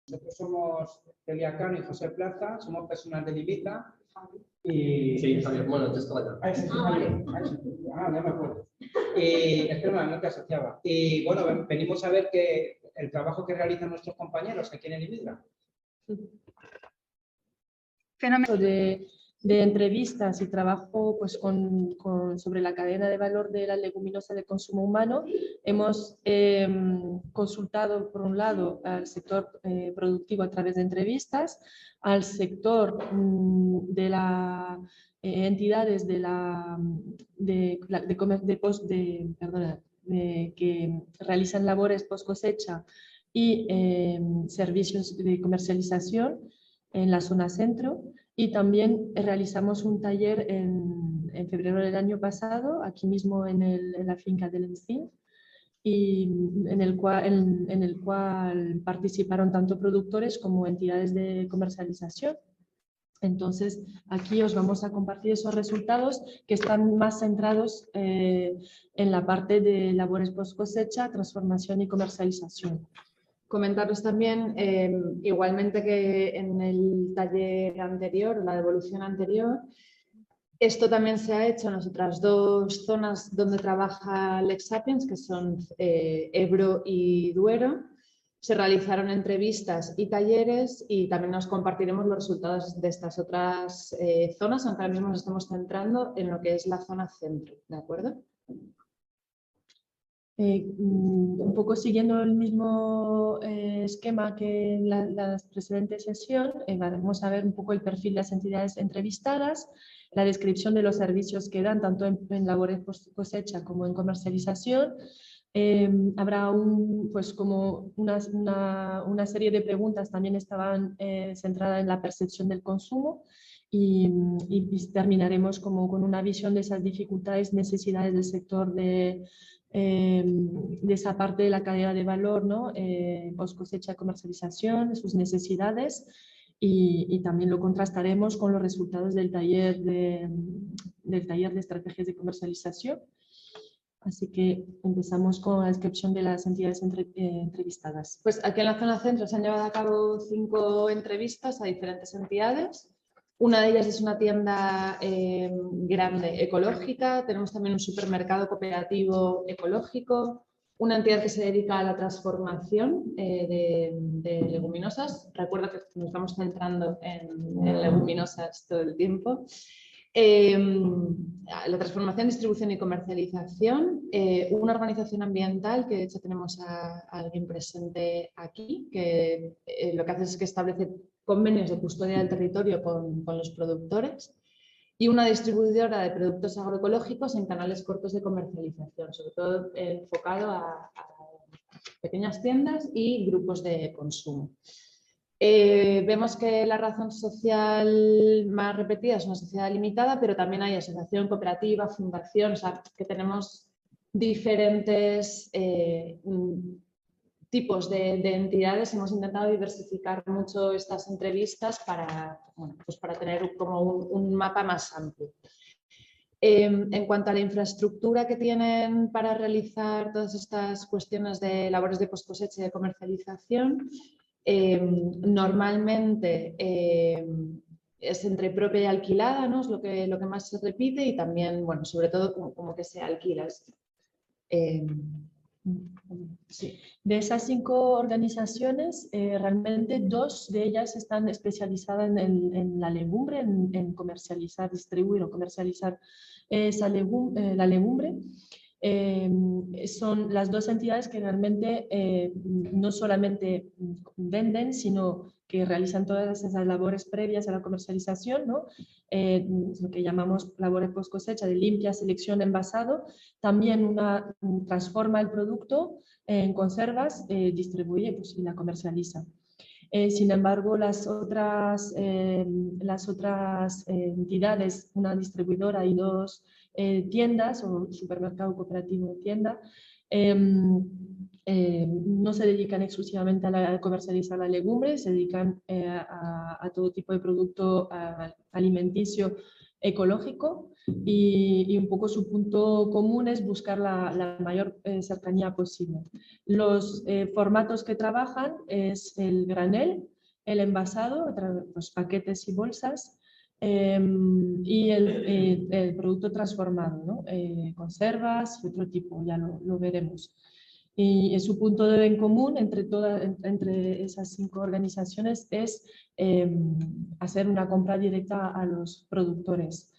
Nosotros somos Celia Cano y José Plaza, somos personal de Ibiza. Y... Sí, Javier, bueno, te estaba ya. Ya me acuerdo. Espera, no te asociaba. Y bueno, venimos a ver que el trabajo que realizan nuestros compañeros aquí en Ibiza. Fenómeno de entrevistas y trabajo pues, sobre la cadena de valor de la leguminosa de consumo humano. Hemos consultado, por un lado, al sector productivo a través de entrevistas, al sector de las entidades que realizan labores post cosecha y servicios de comercialización en la zona centro. Y también realizamos un taller en febrero del año pasado, aquí mismo en la finca del Encín, y en el cual participaron tanto productores como entidades de comercialización. Entonces, aquí os vamos a compartir esos resultados que están más centrados en la parte de labores post cosecha, transformación y comercialización. Comentaros también, igualmente que en el taller anterior, la devolución anterior, esto también se ha hecho en las otras dos zonas donde trabaja Lex Sapiens, que son Ebro y Duero. Se realizaron entrevistas y talleres y también nos compartiremos los resultados de estas otras zonas, aunque ahora mismo nos estamos centrando en lo que es la zona centro, ¿de acuerdo? Un poco siguiendo el mismo esquema que en la precedente sesión, vamos a ver un poco el perfil de las entidades entrevistadas, la descripción de los servicios que dan tanto en labores post cosecha como en comercialización. Habrá como una serie de preguntas también estaban centradas en la percepción del consumo y terminaremos como con una visión de esas dificultades, necesidades del sector de esa parte de la cadena de valor, ¿no? Post cosecha, comercialización, sus necesidades y también lo contrastaremos con los resultados del taller de estrategias de comercialización. Así que empezamos con la descripción de las entidades entrevistadas. Pues aquí en la zona centro se han llevado a cabo 5 entrevistas a diferentes entidades. Una de ellas es una tienda grande ecológica, tenemos también un supermercado cooperativo ecológico, una entidad que se dedica a la transformación de leguminosas. Recuerda que nos estamos centrando en leguminosas todo el tiempo. La transformación, distribución y comercialización, una organización ambiental que de hecho tenemos a alguien presente aquí, que lo que hace es que establece convenios de custodia del territorio con los productores, y una distribuidora de productos agroecológicos en canales cortos de comercialización, sobre todo enfocado a pequeñas tiendas y grupos de consumo. Vemos que la razón social más repetida es una sociedad limitada, pero también hay asociación, cooperativa, fundación, o sea, que tenemos diferentes tipos de entidades. Hemos intentado diversificar mucho estas entrevistas para tener como un mapa más amplio. En cuanto a la infraestructura que tienen para realizar todas estas cuestiones de labores de post cosecha y de comercialización, normalmente es entre propia y alquilada, ¿no? Es lo que más se repite, y también, bueno, sobre todo como que se alquila. Sí. De esas 5 organizaciones, realmente 2 de ellas están especializadas en la legumbre, en comercializar, distribuir o comercializar la legumbre. Son las 2 entidades que realmente no solamente venden, sino que realizan todas esas labores previas a la comercialización, ¿no? Lo que llamamos labores post cosecha, de limpia, selección, envasado. También transforma el producto en conservas, distribuye y la comercializa. Sin embargo, las otras entidades, una distribuidora y 2 tiendas o supermercado cooperativo de tienda, no se dedican exclusivamente a comercializar la legumbre, se dedican a todo tipo de producto alimenticio ecológico, y un poco su punto común es buscar la mayor cercanía posible. Los formatos que trabajan es el granel, el envasado, pues, paquetes y bolsas, y el producto transformado, ¿no? Conservas y otro tipo, ya lo veremos. Y su punto en común entre esas 5 organizaciones es hacer una compra directa a los productores.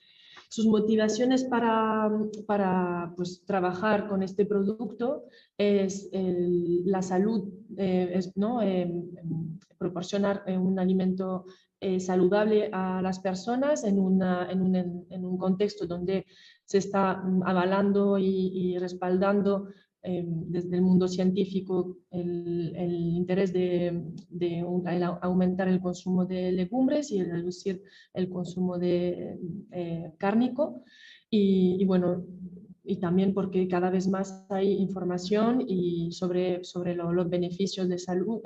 Sus motivaciones para pues, trabajar con este producto es la salud, ¿no? Proporcionar un alimento saludable a las personas en un contexto donde se está avalando y respaldando desde el mundo científico el interés de aumentar el consumo de legumbres y reducir el consumo de cárnico y bueno, y también porque cada vez más hay información y sobre los beneficios de salud,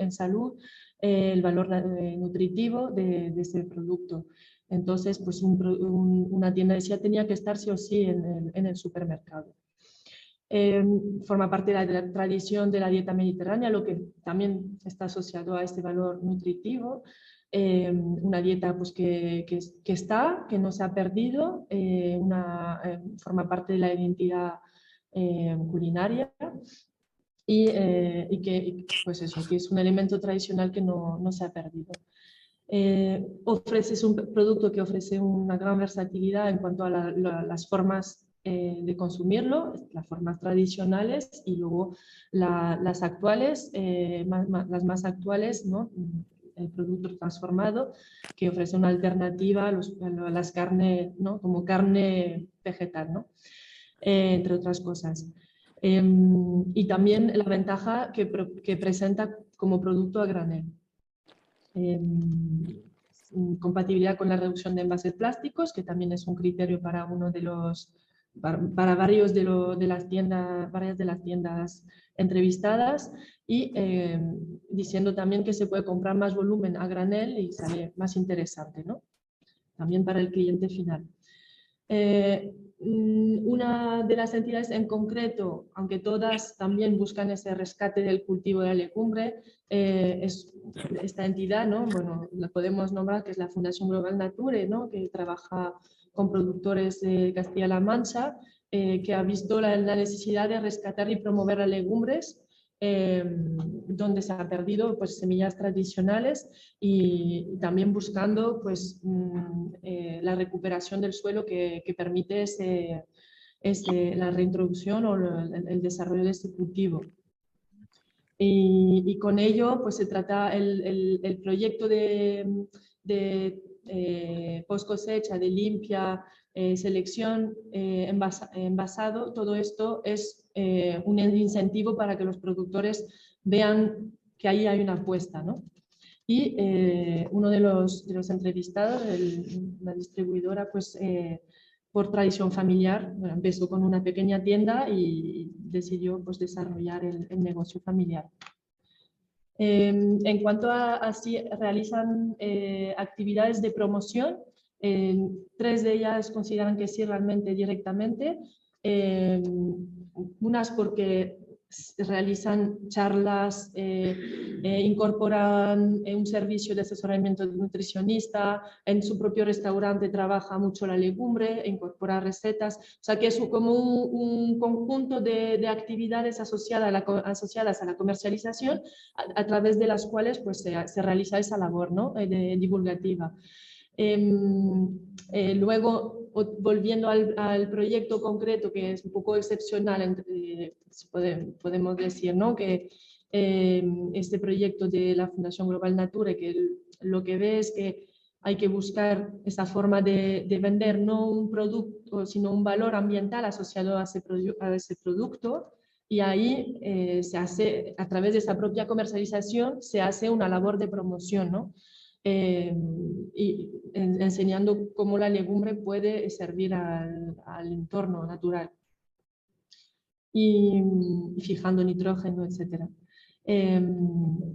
el valor nutritivo de este producto. Entonces, pues una tienda decía tenía que estar sí o sí en el supermercado. Forma parte de la tradición de la dieta mediterránea, lo que también está asociado a este valor nutritivo. Una dieta pues, que no se ha perdido, forma parte de la identidad culinaria y que, pues eso, que es un elemento tradicional que no se ha perdido. Es un producto que ofrece una gran versatilidad en cuanto a las formas de consumirlo, las formas tradicionales y luego las actuales, las más actuales, ¿no? El producto transformado que ofrece una alternativa a las carnes, ¿no? Como carne vegetal, ¿no? Entre otras cosas. Y también la ventaja que presenta como producto a granel. Compatibilidad con la reducción de envases plásticos, que también es un criterio para varias de las tiendas entrevistadas, y diciendo también que se puede comprar más volumen a granel y sale más interesante, ¿no? También para el cliente final. Una de las entidades en concreto, aunque todas también buscan ese rescate del cultivo de la legumbre, es esta entidad, ¿no? Bueno, la podemos nombrar, que es la Fundación Global Nature, ¿no? Que trabaja con productores de Castilla-La Mancha, que ha visto la necesidad de rescatar y promover las legumbres donde se han perdido pues, semillas tradicionales y también buscando pues, la recuperación del suelo que permite la reintroducción o el desarrollo de este cultivo. Y con ello pues, se trata el proyecto de post cosecha, de limpia, selección, envasado. Todo esto es un incentivo para que los productores vean que ahí hay una apuesta, ¿no? Y uno de los entrevistados, la distribuidora, pues por tradición familiar, bueno, empezó con una pequeña tienda y decidió pues, desarrollar el negocio familiar. En cuanto a si realizan actividades de promoción, 3 de ellas consideran que sí, realmente directamente. Unas porque realizan charlas, incorporan un servicio de asesoramiento de nutricionista, en su propio restaurante trabaja mucho la legumbre, incorpora recetas, o sea que es como un conjunto de actividades asociadas a la comercialización a través de las cuales pues, se realiza esa labor, ¿no? Divulgativa. Luego, volviendo al proyecto concreto, que es un poco excepcional, podemos decir, ¿no? Que este proyecto de la Fundación Global Nature, que lo que ve es que hay que buscar esa forma de vender no un producto, sino un valor ambiental asociado a ese producto, y ahí se hace, a través de esa propia comercialización, se hace una labor de promoción, ¿no? Y enseñando cómo la legumbre puede servir al entorno natural y fijando nitrógeno, etc.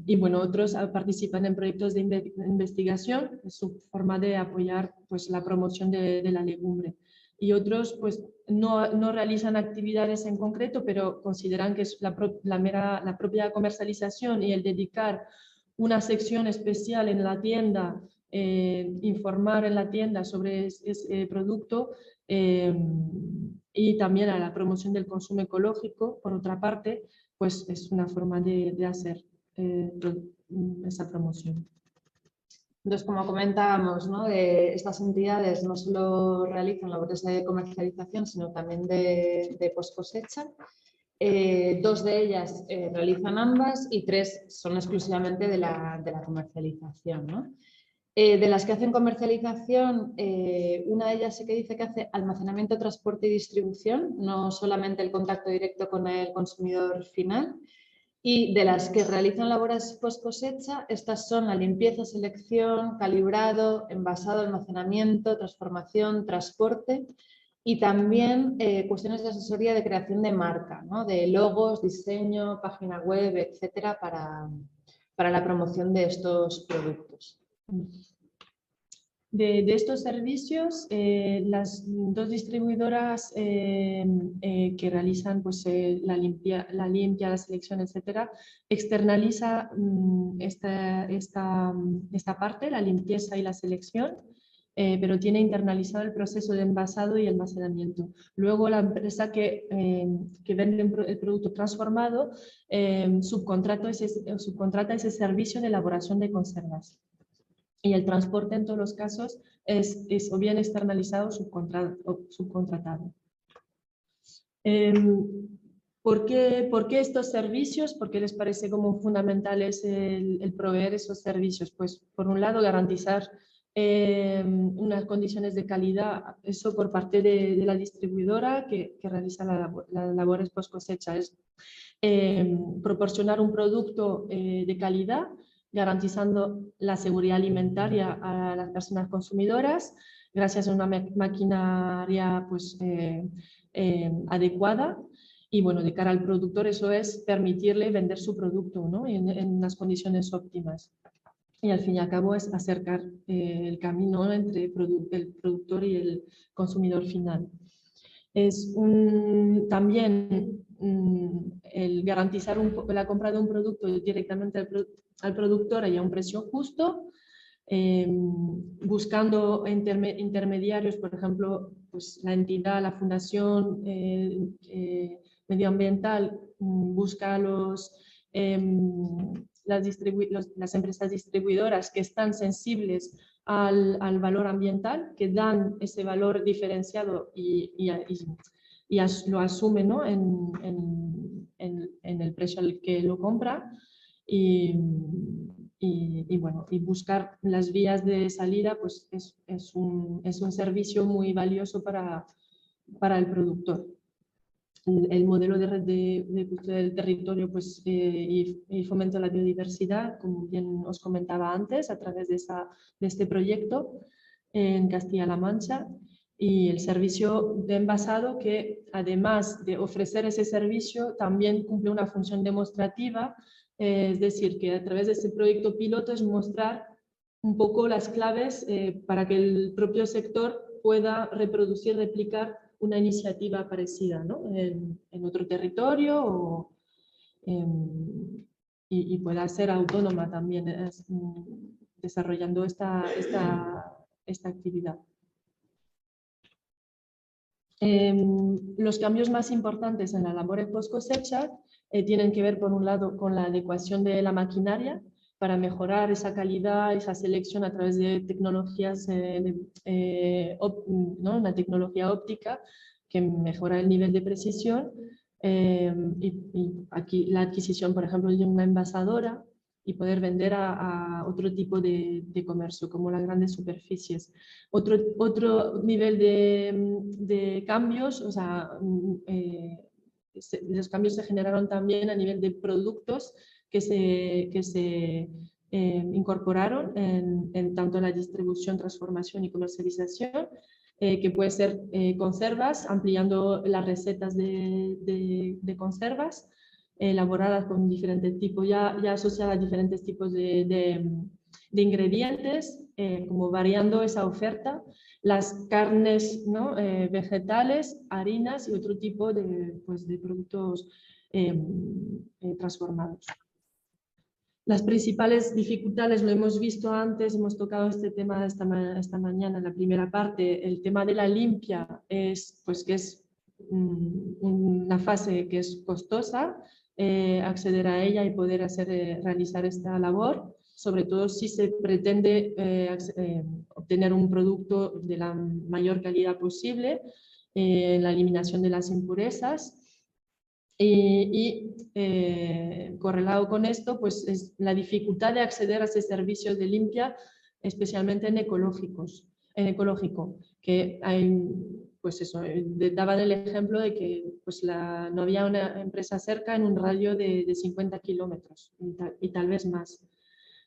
Y bueno, otros participan en proyectos de investigación, es su forma de apoyar pues, la promoción de la legumbre. y otros pues no realizan actividades en concreto, pero consideran que es la propia comercialización y el dedicar una sección especial en la tienda, informar en la tienda sobre ese producto, y también a la promoción del consumo ecológico, por otra parte, pues es una forma de hacer esa promoción. Entonces, como comentábamos, ¿no? Estas entidades no solo realizan labores de comercialización, sino también de post cosecha. 2 de ellas realizan ambas y 3 son exclusivamente de la comercialización, ¿no? De las que hacen comercialización, una de ellas sí que dice que hace almacenamiento, transporte y distribución, no solamente el contacto directo con el consumidor final. Y de las que realizan labores post cosecha, estas son la limpieza, selección, calibrado, envasado, almacenamiento, transformación, transporte y también cuestiones de asesoría de creación de marca, ¿no? De logos, diseño, página web, etcétera, para la promoción de estos productos. De estos servicios, las 2 distribuidoras que realizan pues, la limpia, la selección, etcétera, externaliza esta parte, la limpieza y la selección, pero tiene internalizado el proceso de envasado y almacenamiento. Luego la empresa que vende el producto transformado subcontrata ese servicio de elaboración de conservas. Y el transporte en todos los casos es o bien externalizado o subcontratado. ¿Por qué estos servicios? ¿Por qué les parece como fundamentales el proveer esos servicios? Pues por un lado garantizar unas condiciones de calidad, eso por parte de la distribuidora que realiza las labores post cosecha, es proporcionar un producto de calidad, garantizando la seguridad alimentaria a las personas consumidoras gracias a una maquinaria pues, adecuada. Y bueno, de cara al productor eso es permitirle vender su producto, ¿no? en unas condiciones óptimas. Y al fin y al cabo es acercar el camino entre el productor y el consumidor final. Es también el garantizar la compra de un producto directamente al productor y a un precio justo, buscando intermediarios, por ejemplo, pues la entidad, la fundación medioambiental busca las empresas distribuidoras que están sensibles al valor ambiental, que dan ese valor diferenciado y lo asumen, ¿no? en el precio al que lo compra. Y bueno, y buscar las vías de salida pues es un servicio muy valioso para el productor. El modelo de red de custodia del territorio pues, y fomento de la biodiversidad, como bien os comentaba antes, a través de este proyecto en Castilla-La Mancha, y el servicio de envasado que, además de ofrecer ese servicio, también cumple una función demostrativa, es decir, que a través de este proyecto piloto es mostrar un poco las claves para que el propio sector pueda reproducir, replicar una iniciativa parecida, ¿no? en otro territorio y pueda ser autónoma también desarrollando esta actividad. Los cambios más importantes en la labor post cosecha tienen que ver, por un lado, con la adecuación de la maquinaria para mejorar esa calidad, esa selección a través de tecnologías, ¿no? Una tecnología óptica que mejora el nivel de precisión, y aquí la adquisición, por ejemplo, de una envasadora y poder vender a otro tipo de comercio, como las grandes superficies. Otro nivel de cambios, o sea, los cambios se generaron también a nivel de productos que se incorporaron en tanto la distribución, transformación y comercialización, que puede ser conservas, ampliando las recetas de conservas, elaboradas con diferentes tipos, ya asociadas a diferentes tipos de de ingredientes, como variando esa oferta, las carnes, ¿no? Vegetales, harinas y otro tipo de, pues, de productos transformados. Las principales dificultades, lo hemos visto antes, hemos tocado este tema esta mañana en la primera parte. El tema de la limpia es, pues, que es una fase que es costosa, acceder a ella y poder realizar esta labor, sobre todo si se pretende obtener un producto de la mayor calidad posible, la eliminación de las impurezas. Correlado con esto, pues es la dificultad de acceder a ese servicio de limpia, especialmente en ecológico, que hay, pues eso, daban el ejemplo de que pues no había una empresa cerca en un radio de 50 kilómetros y tal vez más.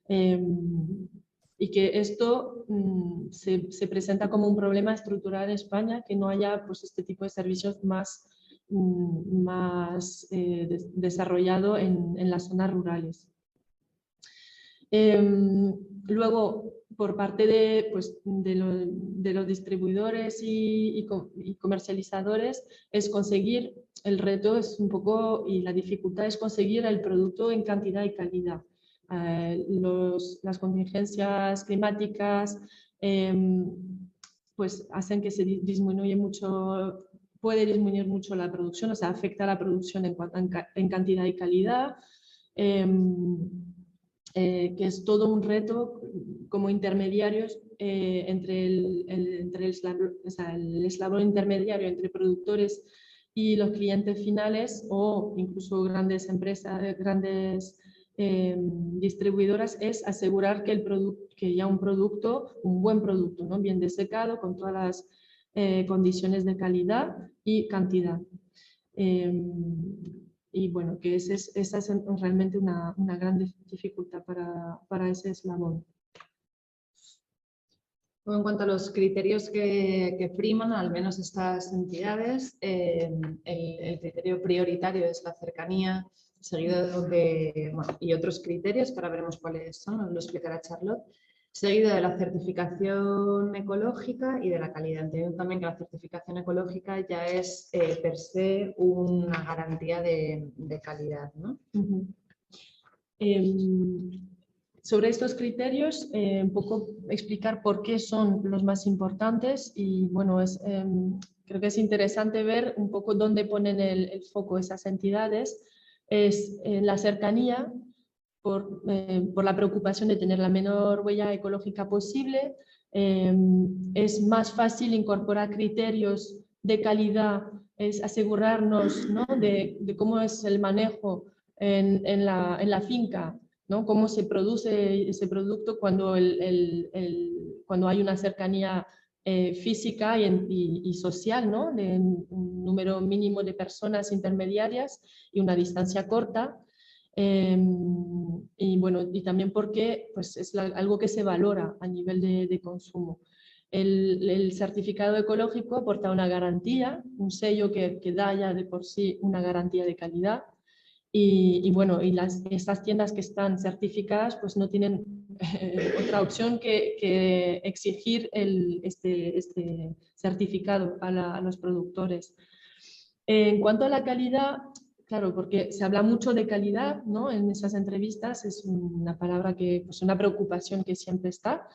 Y que esto se presenta como un problema estructural en España, que no haya pues, este tipo de servicios más desarrollado en las zonas rurales. Luego, por parte de los distribuidores y comercializadores, es conseguir, el reto es un poco, y la dificultad es conseguir el producto en cantidad y calidad. Las contingencias climáticas pues hacen que se disminuye mucho, puede disminuir mucho la producción, o sea, afecta a la producción en cantidad y calidad, que es todo un reto como intermediarios entre el eslabón intermediario entre productores y los clientes finales, o incluso grandes empresas, grandes distribuidoras, es asegurar que ya un buen producto, ¿no? Bien desecado, con todas las condiciones de calidad y cantidad. Y bueno, que esa es realmente una gran dificultad para ese eslabón. En cuanto a los criterios que priman, al menos estas entidades, el criterio prioritario es la cercanía, seguido de, bueno, y otros criterios, que ahora veremos cuáles son, nos lo explicará Charlotte, seguido de la certificación ecológica y de la calidad. Entiendo también que la certificación ecológica ya es per se una garantía de calidad, ¿no? Uh-huh. Sobre estos criterios, un poco explicar por qué son los más importantes y bueno, creo que es interesante ver un poco dónde ponen el foco esas entidades. Es la cercanía por la preocupación de tener la menor huella ecológica posible. Es más fácil incorporar criterios de calidad, es asegurarnos, ¿no? de cómo es el manejo en la finca, ¿no? Cómo se produce ese producto cuando hay una cercanía física y social, ¿no? De un número mínimo de personas intermediarias y una distancia corta. Y bueno, y también porque pues, es algo que se valora a nivel de consumo. El certificado ecológico aporta una garantía, un sello que da ya de por sí una garantía de calidad. Y bueno, estas tiendas que están certificadas pues no tienen otra opción que exigir este certificado a los productores. En cuanto a la calidad, claro, porque se habla mucho de calidad, ¿no? En esas entrevistas, es una palabra pues una preocupación que siempre está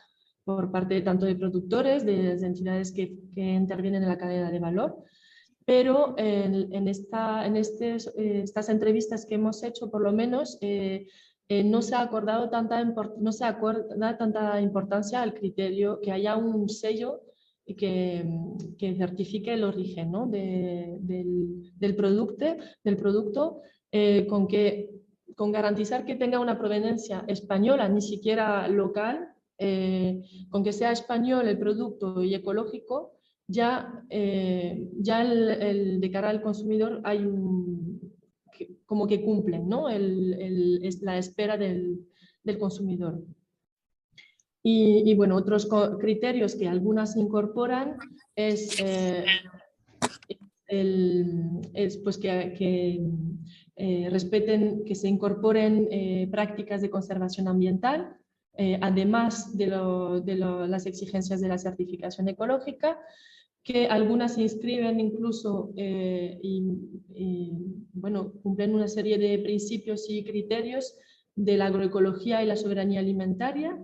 por parte tanto de productores, de las entidades que intervienen en la cadena de valor. Pero en estas entrevistas que hemos hecho, por lo menos, no se ha acordado tanta importancia al criterio que haya un sello que certifique el origen, ¿no? del producto con garantizar que tenga una proveniencia española, ni siquiera local, con que sea español el producto y ecológico. Ya de cara al consumidor hay como que cumplen, ¿no? Es la espera del consumidor. Y bueno, otros criterios que algunas incorporan es pues que respeten, que se incorporen prácticas de conservación ambiental, además de las exigencias de la certificación ecológica, que algunas se inscriben incluso bueno, cumplen una serie de principios y criterios de la agroecología y la soberanía alimentaria,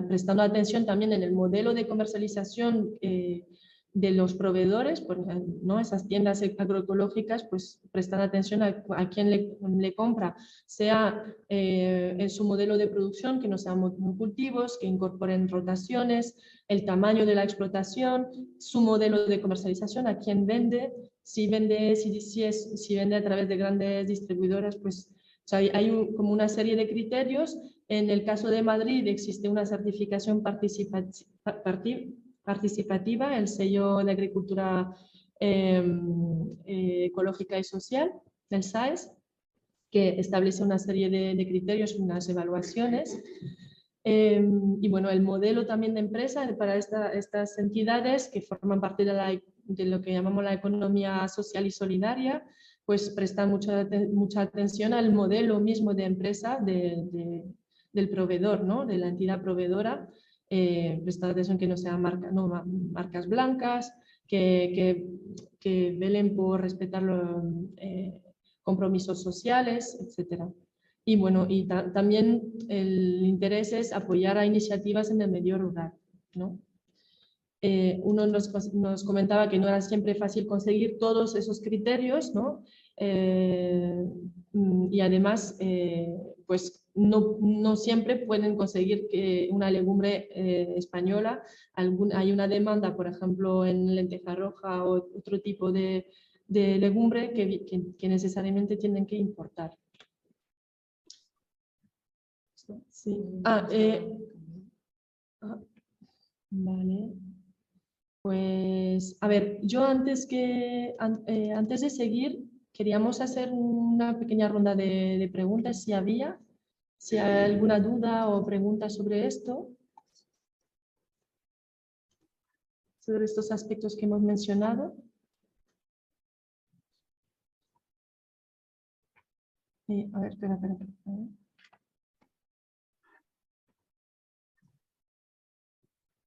prestando atención también en el modelo de comercialización de los proveedores, por ejemplo, ¿no? Esas tiendas agroecológicas pues prestan atención a quién le compra, sea en su modelo de producción, que no sean monocultivos, que incorporen rotaciones, el tamaño de la explotación, su modelo de comercialización, a quién vende, si vende a través de grandes distribuidoras, pues o sea, hay como una serie de criterios. En el caso de Madrid existe una certificación participativa, el sello de agricultura ecológica y social, el SAES, que establece una serie de criterios, unas evaluaciones. Y bueno, el modelo también de empresa para estas entidades que forman parte de lo que llamamos la economía social y solidaria, pues prestan mucha atención al modelo mismo de empresa del proveedor, ¿no? De la entidad proveedora. Prestar atención que no sean marcas blancas, que velen por respetar los compromisos sociales, etcétera. Y bueno, y también el interés es apoyar a iniciativas en el medio rural, ¿no? Uno nos comentaba que no era siempre fácil conseguir todos esos criterios, ¿no? Y además, pues no siempre pueden conseguir que una legumbre española, hay una demanda, por ejemplo, en lenteja roja o otro tipo de legumbre que necesariamente tienen que importar. Sí. Vale. Pues, a ver, yo antes de seguir, queríamos hacer una pequeña ronda de preguntas, si hay alguna duda o pregunta sobre esto, sobre estos aspectos que hemos mencionado. A ver, espera.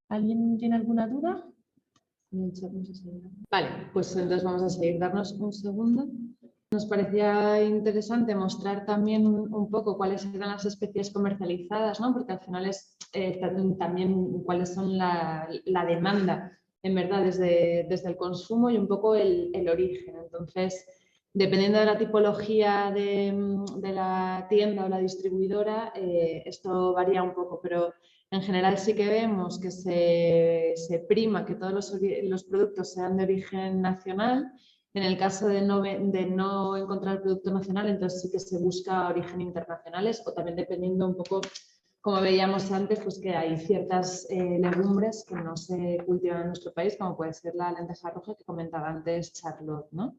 ¿Alguien tiene alguna duda? Vale, pues entonces vamos a seguir. Darnos un segundo. Nos parecía interesante mostrar también un poco cuáles eran las especies comercializadas, ¿no? Porque al final es también cuáles son la demanda, en verdad, desde el consumo y un poco el origen. Entonces, dependiendo de la tipología de la tienda o la distribuidora, esto varía un poco, pero en general sí que vemos que se prima que todos los productos sean de origen nacional. En el caso de no encontrar producto nacional, entonces sí que se busca origen internacionales, o también dependiendo un poco, como veíamos antes, pues que hay ciertas legumbres que no se cultivan en nuestro país, como puede ser la lenteja roja que comentaba antes Charlotte, ¿no?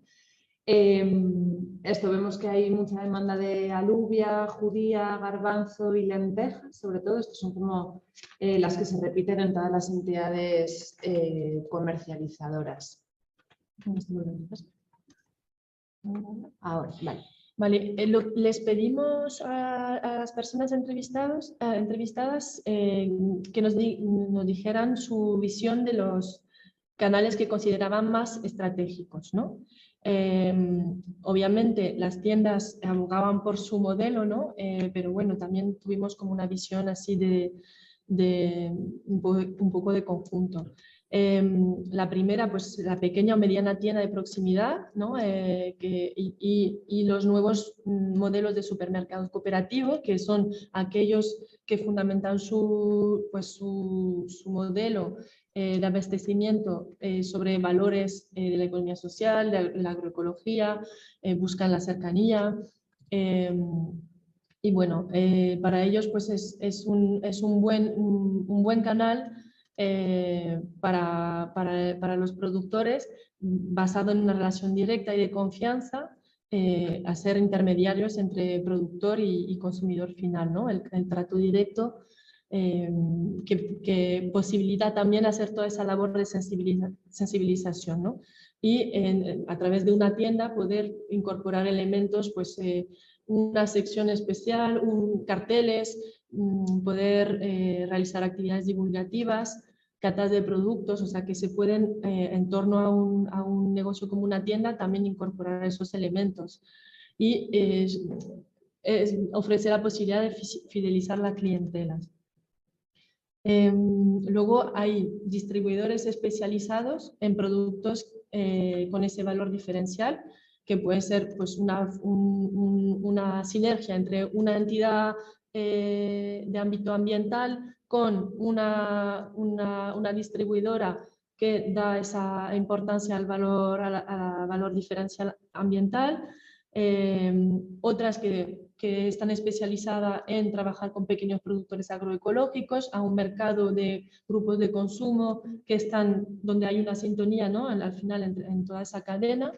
Esto vemos que hay mucha demanda de alubia, judía, garbanzo y lentejas, sobre todo. Estas son como las que se repiten en todas las entidades comercializadoras. Ahora, vale. Vale, les pedimos a las personas entrevistadas que nos dijeran su visión de los canales que consideraban más estratégicos, ¿no? Obviamente las tiendas abogaban por su modelo, ¿no? Pero bueno, también tuvimos como una visión así de un poco de conjunto. La primera, pues la pequeña o mediana tienda de proximidad, ¿no? Y los nuevos modelos de supermercados cooperativos, que son aquellos que fundamentan su modelo de abastecimiento sobre valores de la economía social, de la agroecología, buscan la cercanía. Y bueno, para ellos pues es un buen canal para los productores, basado en una relación directa y de confianza, a ser intermediarios entre productor y consumidor final, ¿no? El trato directo que posibilita también hacer toda esa labor de sensibilización, ¿no? Y a través de una tienda poder incorporar elementos pues, una sección especial, carteles, poder realizar actividades divulgativas, catas de productos, o sea que se pueden, en torno a un negocio como una tienda, también incorporar esos elementos. Y ofrecer la posibilidad de fidelizar la clientela. Luego hay distribuidores especializados en productos con ese valor diferencial, que puede ser pues, una sinergia entre una entidad de ámbito ambiental con una distribuidora que da esa importancia al valor diferencial ambiental, otras que están especializadas en trabajar con pequeños productores agroecológicos, a un mercado de grupos de consumo que están donde hay una sintonía, ¿no? Al final en toda esa cadena.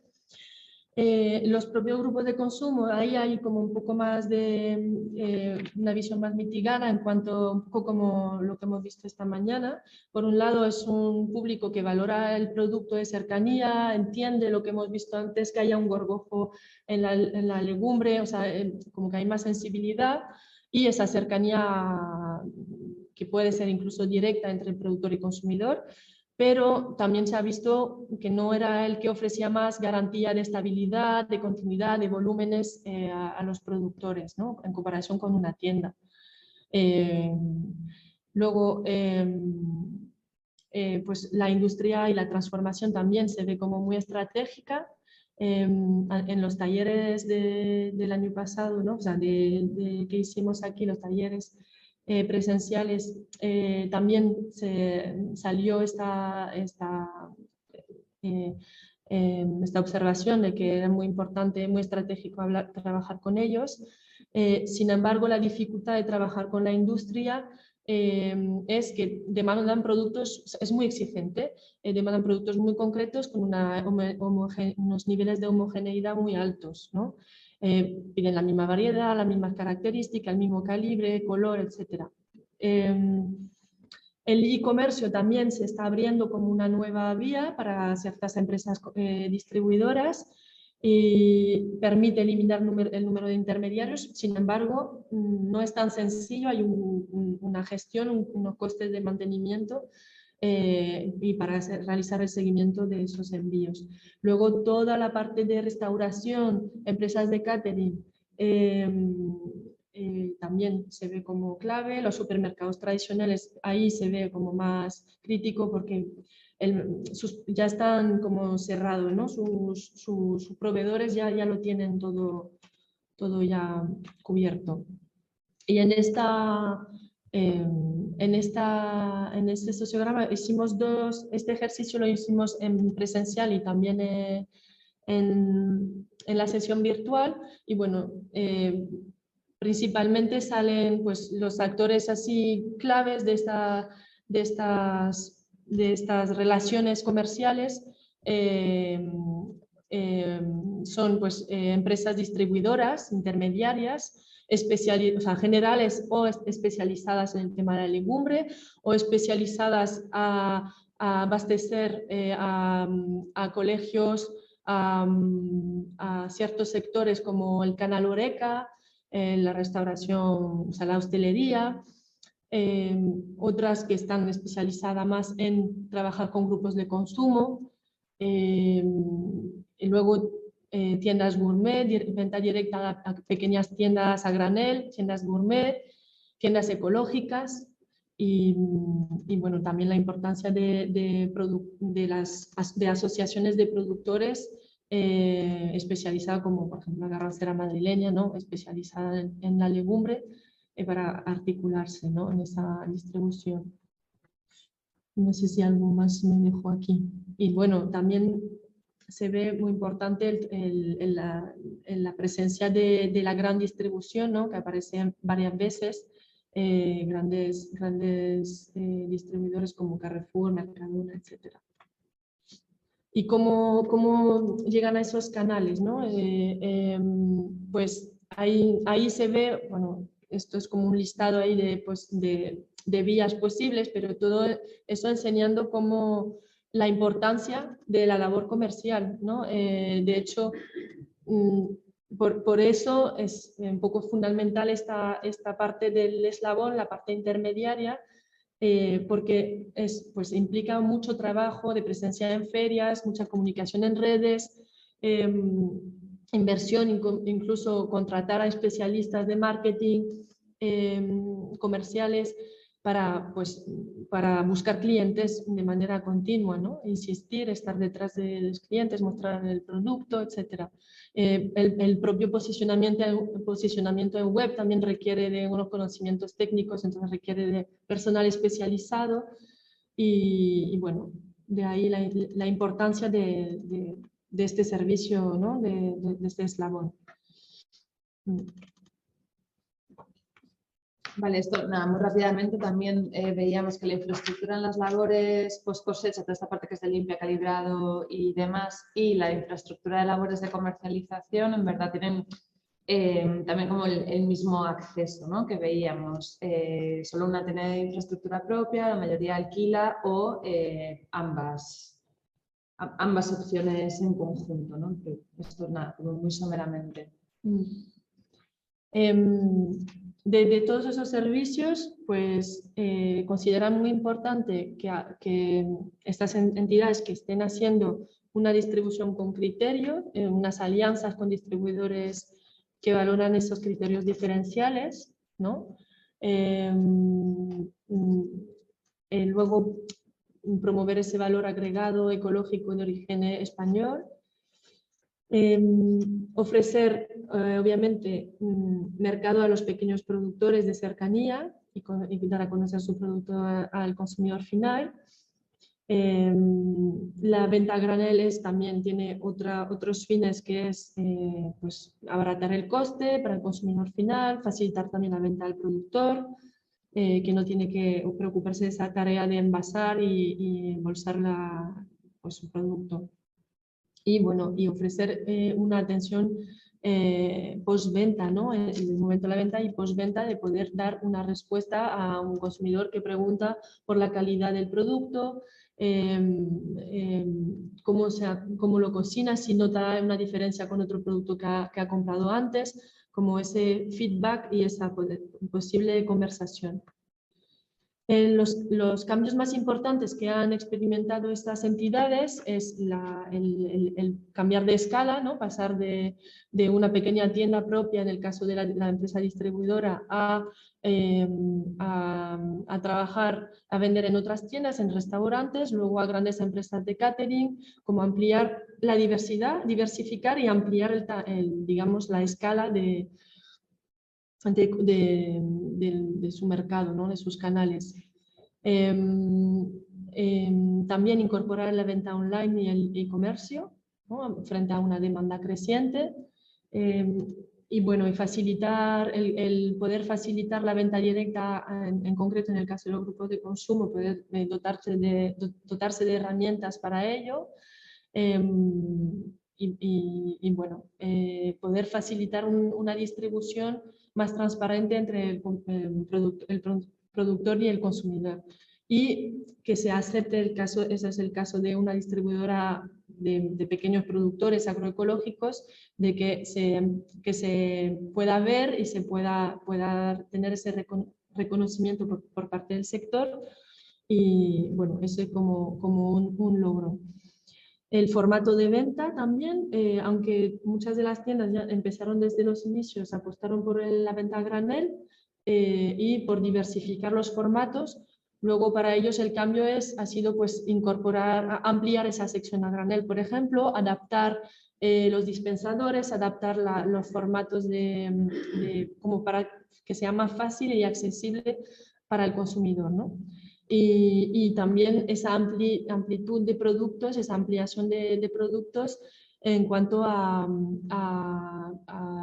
Los propios grupos de consumo, ahí hay como un poco más de una visión más mitigada en cuanto un poco como lo que hemos visto esta mañana. Por un lado es un público que valora el producto de cercanía, entiende lo que hemos visto antes, que haya un gorgojo en la legumbre, o sea, como que hay más sensibilidad y esa cercanía que puede ser incluso directa entre el productor y consumidor. Pero también se ha visto que no era el que ofrecía más garantía de estabilidad, de continuidad, de volúmenes a los productores, ¿no? En comparación con una tienda. Luego, pues la industria y la transformación también se ve como muy estratégica. En los talleres del año pasado, ¿no? O sea, que hicimos aquí, los talleres presenciales, también salió esta observación de que era muy importante, muy estratégico trabajar con ellos. Sin embargo, la dificultad de trabajar con la industria es que demandan productos, es muy exigente, demandan productos muy concretos con unos niveles de homogeneidad muy altos, ¿no? Piden la misma variedad, las mismas características, el mismo calibre, color, etc. El e-comercio también se está abriendo como una nueva vía para ciertas empresas distribuidoras y permite eliminar el número de intermediarios. Sin embargo, no es tan sencillo, hay una gestión, unos costes de mantenimiento y para realizar el seguimiento de esos envíos. Luego toda la parte de restauración, empresas de catering, también se ve como clave. Los supermercados tradicionales ahí se ve como más crítico porque ya están como cerrados, ¿no? Sus proveedores ya lo tienen todo ya cubierto. Y en este sociograma hicimos este ejercicio lo hicimos en presencial y también en la sesión virtual, y bueno, principalmente salen pues, los actores así claves de estas relaciones comerciales. Son pues, empresas distribuidoras, intermediarias, o sea, generales o especializadas en el tema de la legumbre o especializadas a abastecer a colegios, a ciertos sectores como el canal Horeca, la restauración, o sea, la hostelería, otras que están especializadas más en trabajar con grupos de consumo, y luego tiendas gourmet, venta directa a pequeñas tiendas a granel, tiendas gourmet, tiendas ecológicas y bueno, también la importancia de asociaciones de productores especializada como por ejemplo la Garrancera Madrileña, ¿no? Especializada en la legumbre para articularse, ¿no? En esa distribución. No sé si algo más me dejo aquí. Y bueno, también se ve muy importante en la presencia de la gran distribución, ¿no? Que aparece varias veces, grandes distribuidores como Carrefour, Mercadona, etc. ¿Y cómo llegan a esos canales, ¿no? Pues ahí se ve, bueno, esto es como un listado ahí de vías posibles, pero todo eso enseñando cómo la importancia de la labor comercial, ¿no? De hecho, por eso es un poco fundamental esta parte del eslabón, la parte intermediaria, porque pues, implica mucho trabajo de presencia en ferias, mucha comunicación en redes, inversión, incluso contratar a especialistas de marketing, comerciales, pues, para buscar clientes de manera continua, ¿no? Insistir, estar detrás de los clientes, mostrar el producto, etc. El propio posicionamiento en web también requiere de unos conocimientos técnicos, entonces requiere de personal especializado y bueno, de ahí la importancia de este servicio, ¿no? de este eslabón. Vale, esto nada, muy rápidamente también veíamos que la infraestructura en las labores post cosecha, toda esta parte que es de limpia, calibrado y demás, y la infraestructura de labores de comercialización, en verdad tienen también como el mismo acceso, ¿no? Que veíamos. Solo una tiene infraestructura propia, la mayoría alquila o ambas opciones en conjunto, ¿no? Esto nada, como muy someramente. De todos esos servicios, pues consideran muy importante que estas entidades que estén haciendo una distribución con criterio, unas alianzas con distribuidores que valoran esos criterios diferenciales, ¿no? Luego, promover ese valor agregado ecológico de origen español. Ofrecer, obviamente, mercado a los pequeños productores de cercanía y dar a conocer su producto al consumidor final. La venta a graneles también tiene otros fines, que es pues, abaratar el coste para el consumidor final, facilitar también la venta al productor, que no tiene que preocuparse de esa tarea de envasar y embolsar pues, su producto. Y bueno, y ofrecer una atención postventa, ¿no? En el momento de la venta y postventa, de poder dar una respuesta a un consumidor que pregunta por la calidad del producto, cómo lo cocina, si nota una diferencia con otro producto que ha comprado antes, como ese feedback y esa posible conversación. Los cambios más importantes que han experimentado estas entidades es el cambiar de escala, ¿no? Pasar de una pequeña tienda propia, en el caso de la empresa distribuidora, a trabajar, a vender en otras tiendas, en restaurantes, luego a grandes empresas de catering, como ampliar la diversidad, diversificar y ampliar digamos, la escala de su mercado, ¿no? De sus canales. También incorporar la venta online y el e-comercio, ¿no? Frente a una demanda creciente. Y bueno, y facilitar, el poder facilitar la venta directa, en concreto en el caso de los grupos de consumo, poder dotarse de herramientas para ello. Y bueno, poder facilitar una distribución más transparente entre el productor y el consumidor. Y que se acepte el caso, ese es el caso de una distribuidora de pequeños productores agroecológicos, de que se pueda ver y se pueda tener ese reconocimiento por parte del sector. Y bueno, eso es como un logro. El formato de venta también, aunque muchas de las tiendas ya empezaron desde los inicios, apostaron por la venta a granel y por diversificar los formatos. Luego para ellos el cambio ha sido pues ampliar esa sección a granel, por ejemplo, adaptar los dispensadores, adaptar los formatos como para que sea más fácil y accesible para el consumidor, ¿no? Y también esa amplitud de productos, esa ampliación de productos en cuanto a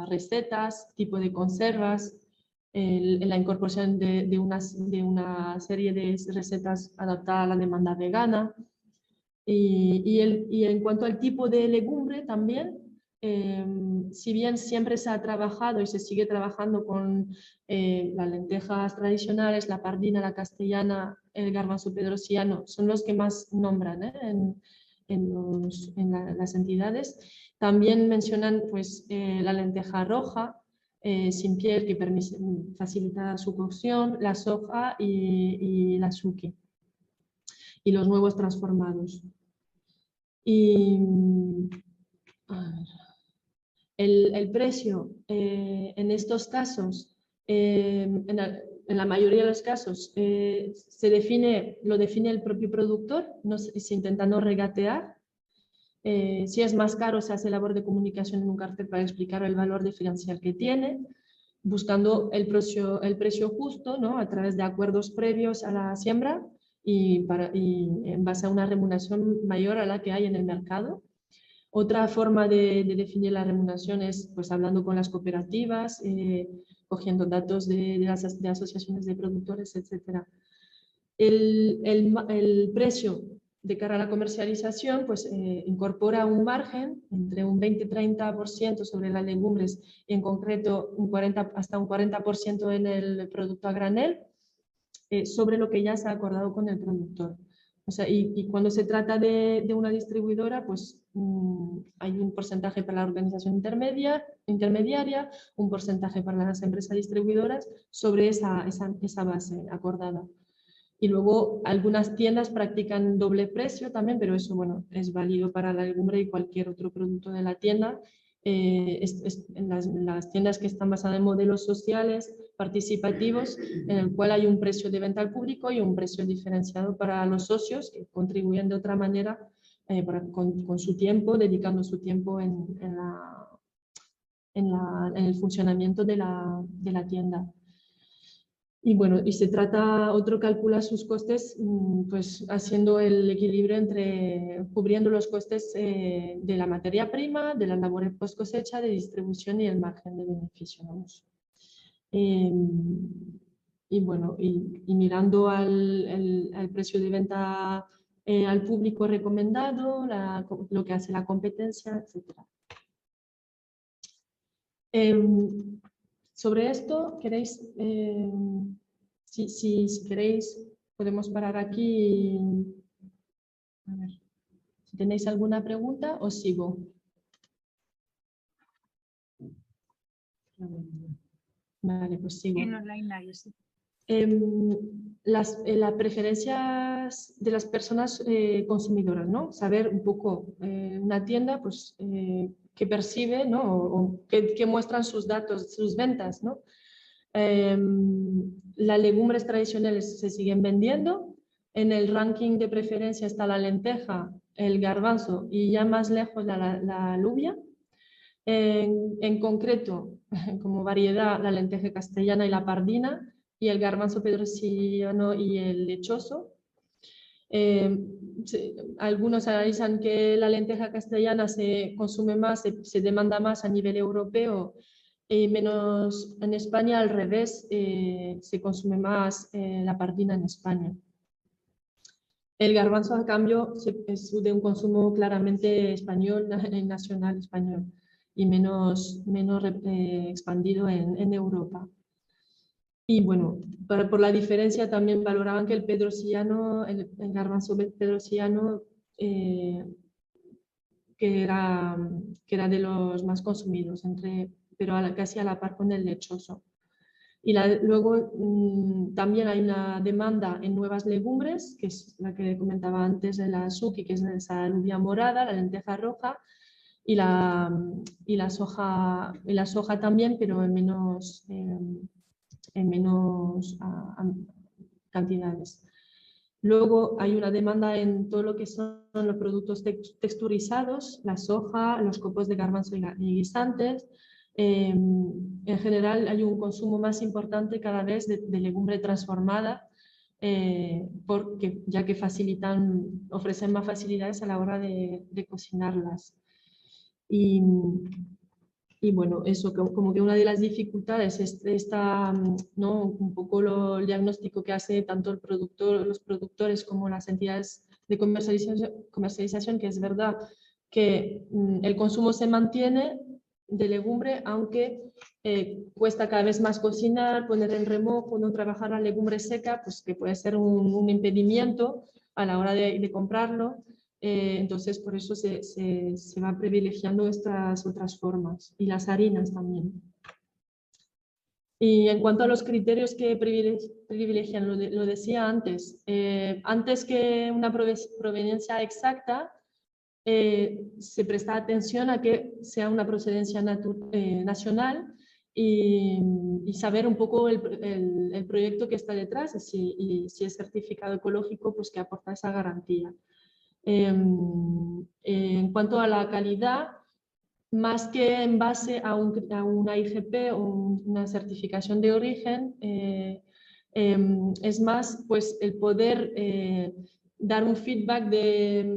recetas, tipo de conservas, la incorporación de una serie de recetas adaptadas a la demanda vegana. Y en cuanto al tipo de legumbre también, si bien siempre se ha trabajado y se sigue trabajando con las lentejas tradicionales, la pardina, la castellana, el garbanzo pedrosiano, son los que más nombran las entidades. También mencionan pues, la lenteja roja, sin piel, que facilita su cocción, la soja y la suki, y los nuevos transformados. Y a ver, el precio en estos casos, en la mayoría de los casos, lo define el propio productor, se intenta no regatear. Si es más caro, se hace labor de comunicación en un cartel para explicar el valor diferencial que tiene, buscando el precio justo, ¿no? A través de acuerdos previos a la siembra y en base a una remuneración mayor a la que hay en el mercado. Otra forma de definir la remuneración es pues, hablando con las cooperativas, cogiendo datos de asociaciones de productores, etc. El precio de cara a la comercialización pues, incorpora un margen entre un 20-30% sobre las legumbres, y en concreto hasta un 40% en el producto a granel, sobre lo que ya se ha acordado con el productor. O sea, y cuando se trata de una distribuidora, pues hay un porcentaje para la organización intermediaria, un porcentaje para las empresas distribuidoras sobre esa base acordada. Y luego algunas tiendas practican doble precio también, pero eso bueno, es válido para la legumbre y cualquier otro producto de la tienda. En las tiendas que están basadas en modelos sociales, participativos, en el cual hay un precio de venta al público y un precio diferenciado para los socios que contribuyen de otra manera con su tiempo, dedicando su tiempo en el funcionamiento de la tienda. Y bueno, y se trata, otro calcula sus costes pues haciendo el equilibrio entre cubriendo los costes de la materia prima, de las labores post cosecha, de distribución y el margen de beneficio. Vamos. Y bueno, y mirando al precio de venta al público recomendado, lo que hace la competencia, etc. Sobre esto, ¿queréis? Si queréis, podemos parar aquí. A ver, si tenéis alguna pregunta, os sigo. Vale, pues sigo. En online nadie, sí. Las preferencias de las personas consumidoras, ¿no? Saber un poco una tienda, pues, qué percibe, ¿no? O qué muestran sus datos, sus ventas, ¿no? Las legumbres tradicionales se siguen vendiendo. En el ranking de preferencia está la lenteja, el garbanzo y ya más lejos la alubia. En concreto, como variedad, la lenteja castellana y la pardina, y el garbanzo pedrosillano y el lechoso. Algunos analizan que la lenteja castellana se consume más, se demanda más a nivel europeo, y menos en España. Al revés, se consume más la pardina en España. El garbanzo, a cambio, es de un consumo claramente español, nacional español, y menos expandido en Europa. Y bueno, por la diferencia también valoraban que el pedrosillano, el garbanzo pedrosillano, que era de los más consumidos, pero casi a la par con el lechoso. Y luego también hay una demanda en nuevas legumbres, que es la que comentaba antes de la suki, que es esa alubia morada, la lenteja roja, y la soja también, pero en menos cantidades. Luego hay una demanda en todo lo que son los productos texturizados, la soja, los copos de garbanzo y guisantes. En general hay un consumo más importante cada vez de legumbre transformada, ya que ofrecen más facilidades a la hora de cocinarlas. Y bueno, eso como que una de las dificultades es ¿no? Un poco el diagnóstico que hace tanto los productores como las entidades de comercialización, que es verdad que el consumo se mantiene de legumbre, aunque cuesta cada vez más cocinar, poner en remojo, no trabajar la legumbre seca, pues que puede ser un impedimento a la hora de comprarlo. Entonces, por eso se va privilegiando estas otras formas y las harinas también. Y en cuanto a los criterios que privilegian, lo decía antes, antes que una proveniencia exacta, se presta atención a que sea una procedencia nacional y saber un poco el proyecto que está detrás y si es certificado ecológico, pues que aporta esa garantía. En cuanto a la calidad, más que en base a una IGP o una certificación de origen, es más pues, el poder dar un feedback de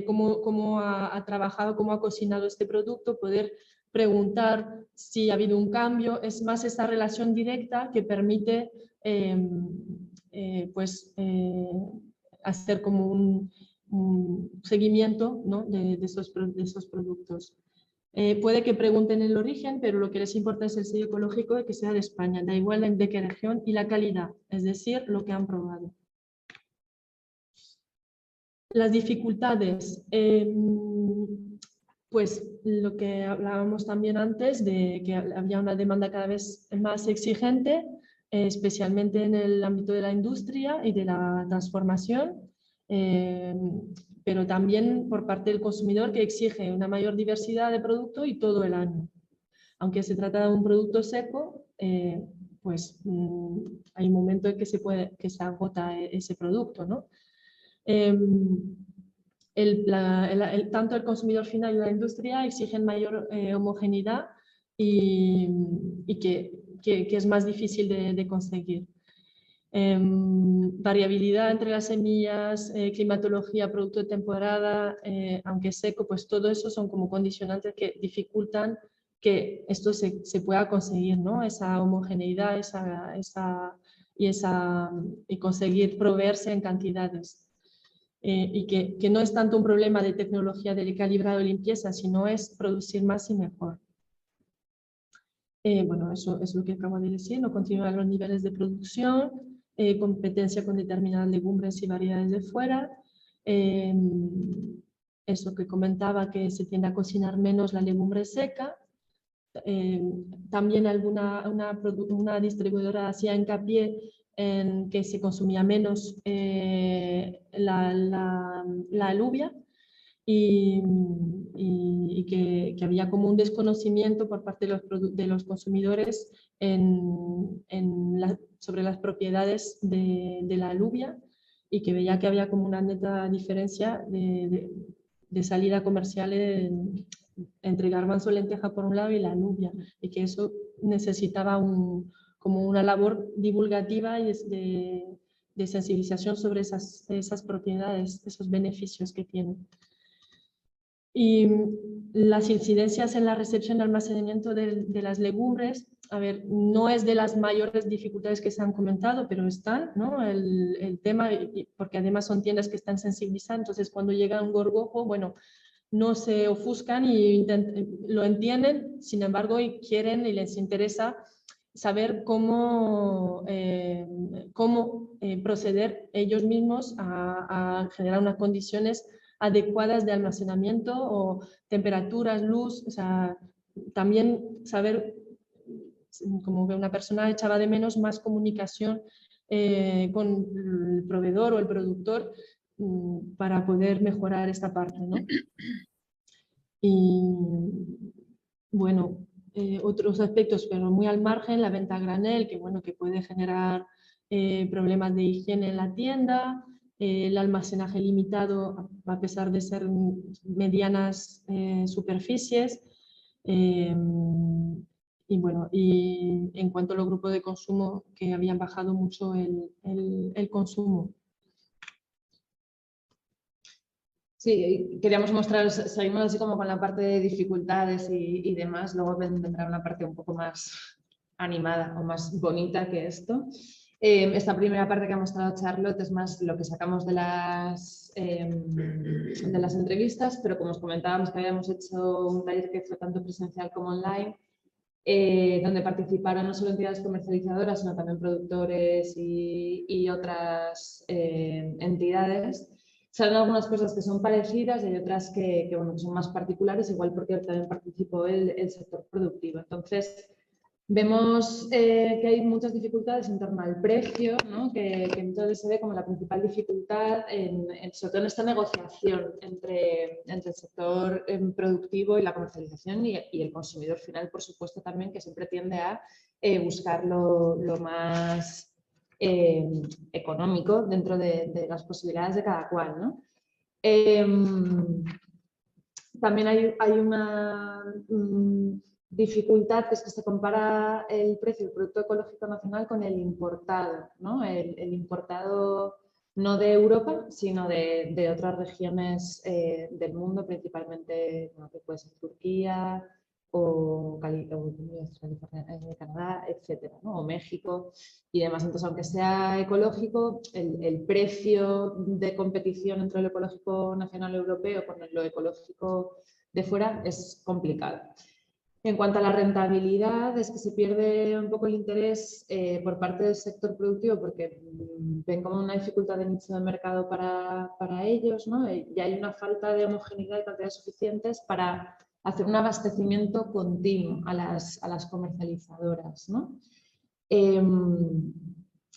cómo ha trabajado, cómo ha cocinado este producto, poder preguntar si ha habido un cambio. Es más esa relación directa que permite hacer como un seguimiento, ¿no? de esos productos. Puede que pregunten el origen, pero lo que les importa es el sello ecológico de que sea de España, da igual de qué región, y la calidad, es decir, lo que han probado. Las dificultades, pues lo que hablábamos también antes, de que había una demanda cada vez más exigente, especialmente en el ámbito de la industria y de la transformación, pero también por parte del consumidor, que exige una mayor diversidad de producto y todo el año. Aunque se trata de un producto seco, pues hay un momento en que se agota ese producto, ¿no? Tanto el consumidor final y la industria exigen mayor homogeneidad y que es más difícil de conseguir. Variabilidad entre las semillas, climatología, producto de temporada, aunque seco, pues todo eso son como condicionantes que dificultan que esto se pueda conseguir, ¿no? Esa homogeneidad y conseguir proveerse en cantidades. Y que no es tanto un problema de tecnología de calibrado y limpieza, sino es producir más y mejor. Bueno, eso es lo que acabo de decir, no continuar los niveles de producción, competencia con determinadas legumbres y variedades de fuera, eso que comentaba, que se tiende a cocinar menos la legumbre seca. También una distribuidora hacía hincapié en que se consumía menos la alubia y que había como un desconocimiento por parte de los consumidores sobre las propiedades de la alubia, y que veía que había como una neta diferencia de salida comercial entre garbanzo, lenteja por un lado y la alubia, y que eso necesitaba como una labor divulgativa y de sensibilización sobre esas propiedades, esos beneficios que tienen. Y las incidencias en la recepción y almacenamiento de las legumbres, a ver, no es de las mayores dificultades que se han comentado, pero están, ¿no? El tema, porque además son tiendas que están sensibilizadas, entonces cuando llega un gorgojo, bueno, no se ofuscan y lo entienden, sin embargo, y quieren y les interesa saber cómo proceder ellos mismos a generar unas condiciones adecuadas de almacenamiento o temperaturas, luz, o sea, también saber, como que una persona echaba de menos más comunicación con el proveedor o el productor para poder mejorar esta parte, ¿no? Y bueno, otros aspectos, pero muy al margen, la venta a granel, que bueno, que puede generar problemas de higiene en la tienda, el almacenaje limitado a pesar de ser medianas superficies, y bueno, y en cuanto a los grupos de consumo, que habían bajado mucho el consumo. Sí, queríamos mostrar, seguimos así como con la parte de dificultades y demás, luego vendrá una parte un poco más animada o más bonita que esto. Esta primera parte que ha mostrado Charlotte es más lo que sacamos de las entrevistas, pero como os comentábamos que habíamos hecho un taller que fue tanto presencial como online, donde participaron no solo entidades comercializadoras, sino también productores y otras entidades. Salen algunas cosas que son parecidas y hay otras que son más particulares, igual porque también participó el sector productivo. Entonces, vemos que hay muchas dificultades en torno al precio, ¿no? que entonces se ve como la principal dificultad, sobre todo en esta negociación entre el sector productivo y la comercialización y el consumidor final, por supuesto, también, que siempre tiende a buscar lo más económico dentro de las posibilidades de cada cual, ¿no? También hay una dificultad, que es que se compara el precio del producto ecológico nacional con el importado, ¿no? El importado no de Europa, sino de otras regiones del mundo, principalmente, bueno, que puede ser Turquía o Canadá, etcétera, ¿no? O México y demás. Entonces, aunque sea ecológico, el precio de competición entre lo ecológico nacional europeo con lo ecológico de fuera es complicado. En cuanto a la rentabilidad, es que se pierde un poco el interés por parte del sector productivo porque ven como una dificultad de nicho de mercado para ellos, ¿no? Y hay una falta de homogeneidad y cantidades suficientes para hacer un abastecimiento continuo a las comercializadoras, ¿no?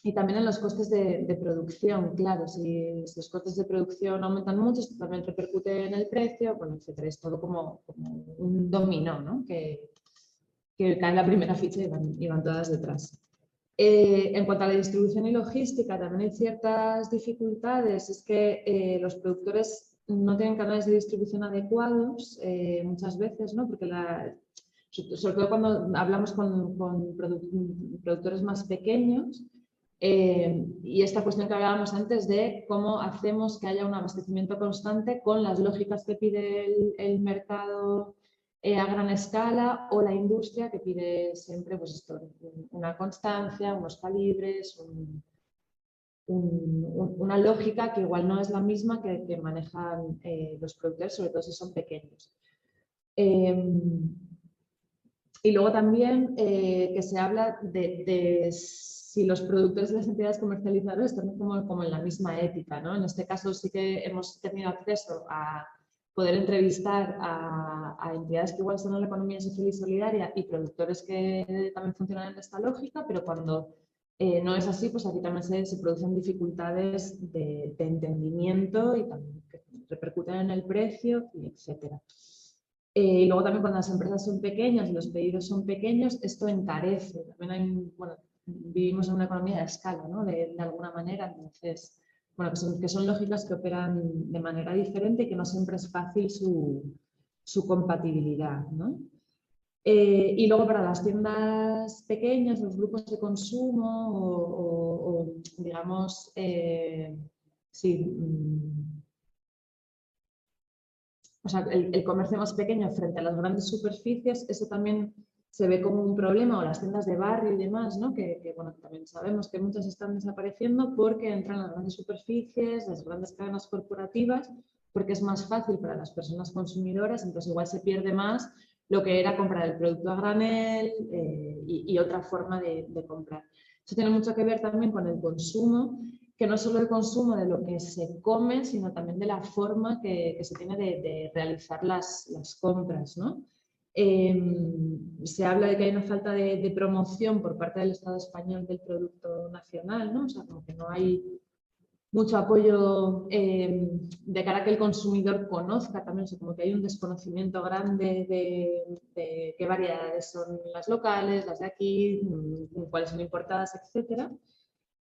Y también en los costes de producción, claro, si los costes de producción aumentan mucho, esto también repercute en el precio, bueno, etcétera. Es todo como un dominó, ¿no? Que cae en la primera ficha y van todas detrás. En cuanto a la distribución y logística, también hay ciertas dificultades. Es que los productores no tienen canales de distribución adecuados muchas veces, ¿no? Porque sobre todo cuando hablamos con productores más pequeños, y esta cuestión que hablábamos antes de cómo hacemos que haya un abastecimiento constante con las lógicas que pide el mercado a gran escala o la industria que pide siempre pues esto, una constancia, unos calibres, una lógica que igual no es la misma que manejan los productores, sobre todo si son pequeños. Y luego también que se habla de si los productores de las entidades comercializadoras están como en la misma ética, ¿no? En este caso sí que hemos tenido acceso a poder entrevistar a entidades que igual están en la economía social y solidaria y productores que también funcionan en esta lógica, pero cuando no es así, pues aquí también se producen dificultades de entendimiento y también que repercuten en el precio, y etcétera. Y luego también cuando las empresas son pequeñas y los pedidos son pequeños, esto encarece. También hay, bueno, vivimos en una economía de escala, ¿no? De alguna manera, entonces, bueno, que son lógicas que operan de manera diferente y que no siempre es fácil su compatibilidad, ¿no? Y luego para las tiendas pequeñas, los grupos de consumo o digamos, sí, o sea, el comercio más pequeño frente a las grandes superficies, eso también se ve como un problema, o las tiendas de barrio y demás, ¿no? Que bueno, también sabemos que muchas están desapareciendo porque entran las grandes superficies, las grandes cadenas corporativas, porque es más fácil para las personas consumidoras, entonces igual se pierde más lo que era comprar el producto a granel y otra forma de comprar. Eso tiene mucho que ver también con el consumo, que no solo el consumo de lo que se come, sino también de la forma que se tiene de realizar las compras, ¿no? Se habla de que hay una falta de promoción por parte del Estado español del producto nacional, ¿no? O sea, como que no hay mucho apoyo de cara a que el consumidor conozca también, o sea, como que hay un desconocimiento grande de qué variedades son las locales, las de aquí, cuáles son importadas, etcétera.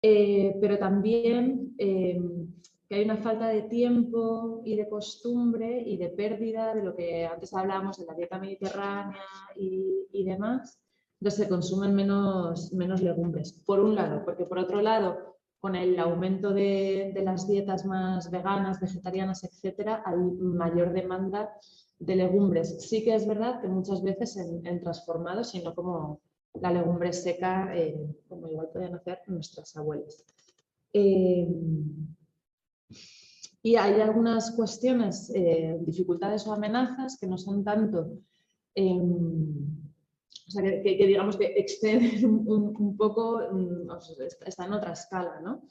Pero también que hay una falta de tiempo y de costumbre y de pérdida de lo que antes hablábamos de la dieta mediterránea y demás. Entonces se consumen menos legumbres, por un lado, porque por otro lado, con el aumento de las dietas más veganas, vegetarianas, etcétera, hay mayor demanda de legumbres. Sí que es verdad que muchas veces en transformados, sino como la legumbre seca, como igual podían hacer nuestras abuelas. Y hay algunas cuestiones, dificultades o amenazas que no son tanto sea, que digamos que exceden un poco, está en otra escala, ¿no?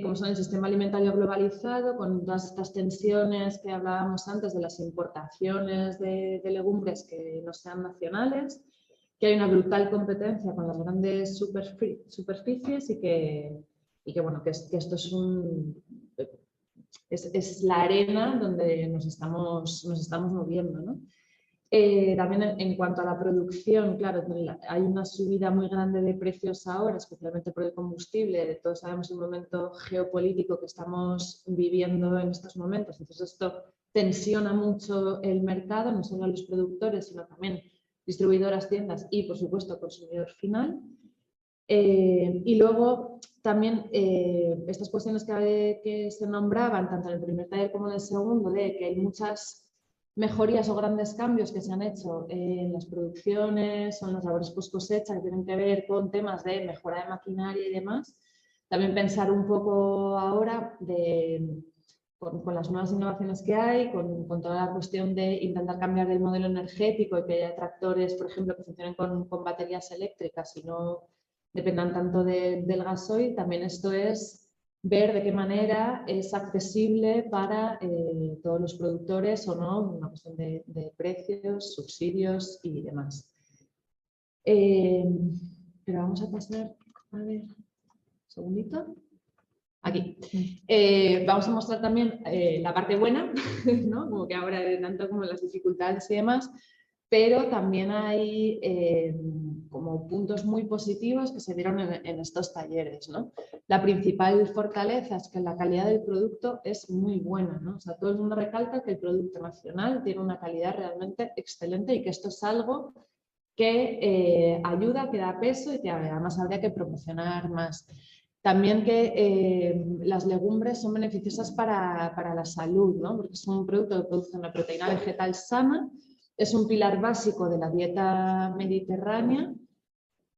Como son el sistema alimentario globalizado, con todas estas tensiones que hablábamos antes de las importaciones de legumbres que no sean nacionales, que hay una brutal competencia con las grandes superficies y que, bueno, que esto es la arena donde nos estamos moviendo, ¿no? También en cuanto a la producción, claro, hay una subida muy grande de precios ahora, especialmente por el combustible. Todos sabemos el momento geopolítico que estamos viviendo en estos momentos. Entonces esto tensiona mucho el mercado, no solo a los productores, sino también distribuidoras, tiendas y, por supuesto, consumidor final. Y luego también estas cuestiones que se nombraban, tanto en el primer taller como en el segundo, de que hay muchas mejorías o grandes cambios que se han hecho en las producciones o en las labores post cosecha que tienen que ver con temas de mejora de maquinaria y demás. También pensar un poco ahora con las nuevas innovaciones que hay, con toda la cuestión de intentar cambiar el modelo energético y que haya tractores, por ejemplo, que funcionen con baterías eléctricas y no dependan tanto del gasoil. También esto es ver de qué manera es accesible para todos los productores o no, una cuestión de precios, subsidios y demás. Pero vamos a pasar, a ver, un segundito. Aquí. Vamos a mostrar también la parte buena, ¿no? Como que ahora tanto como las dificultades y demás, pero también hay como puntos muy positivos que se dieron en estos talleres, ¿no? La principal fortaleza es que la calidad del producto es muy buena, ¿no? O sea, todo el mundo recalca que el producto nacional tiene una calidad realmente excelente y que esto es algo que ayuda, que da peso y que además habría que promocionar más. También que las legumbres son beneficiosas para la salud, ¿no? Porque es un producto que produce una proteína vegetal sana, es un pilar básico de la dieta mediterránea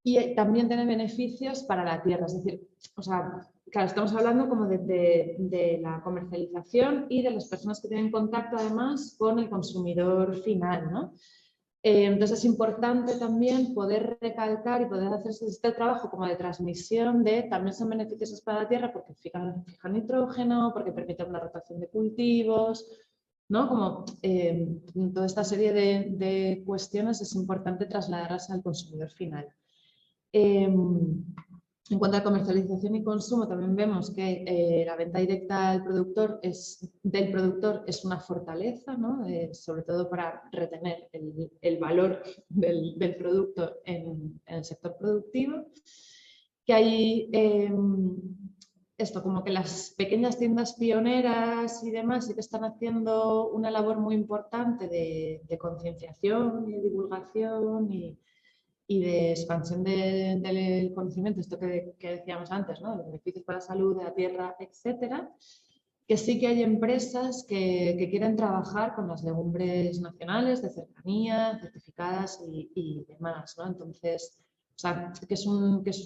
y también tiene beneficios para la tierra. Es decir, o sea, claro, estamos hablando como de la comercialización y de las personas que tienen contacto además con el consumidor final, ¿no? Entonces es importante también poder recalcar y poder hacer este trabajo como de transmisión de también son beneficiosos para la tierra porque fijan nitrógeno, porque permiten una rotación de cultivos, ¿no? Como toda esta serie de cuestiones es importante trasladarlas al consumidor final. En cuanto a comercialización y consumo, también vemos que la venta directa del productor es una fortaleza, ¿no? Sobre todo para retener el valor del producto en el sector productivo. Que hay esto, como que las pequeñas tiendas pioneras y demás sí que están haciendo una labor muy importante de concienciación y de divulgación y de expansión del conocimiento, esto que decíamos antes, ¿no? Los beneficios para la salud, de la tierra, etcétera, que sí que hay empresas que quieren trabajar con las legumbres nacionales, de cercanía, certificadas y demás, ¿no? Entonces, o sea, que es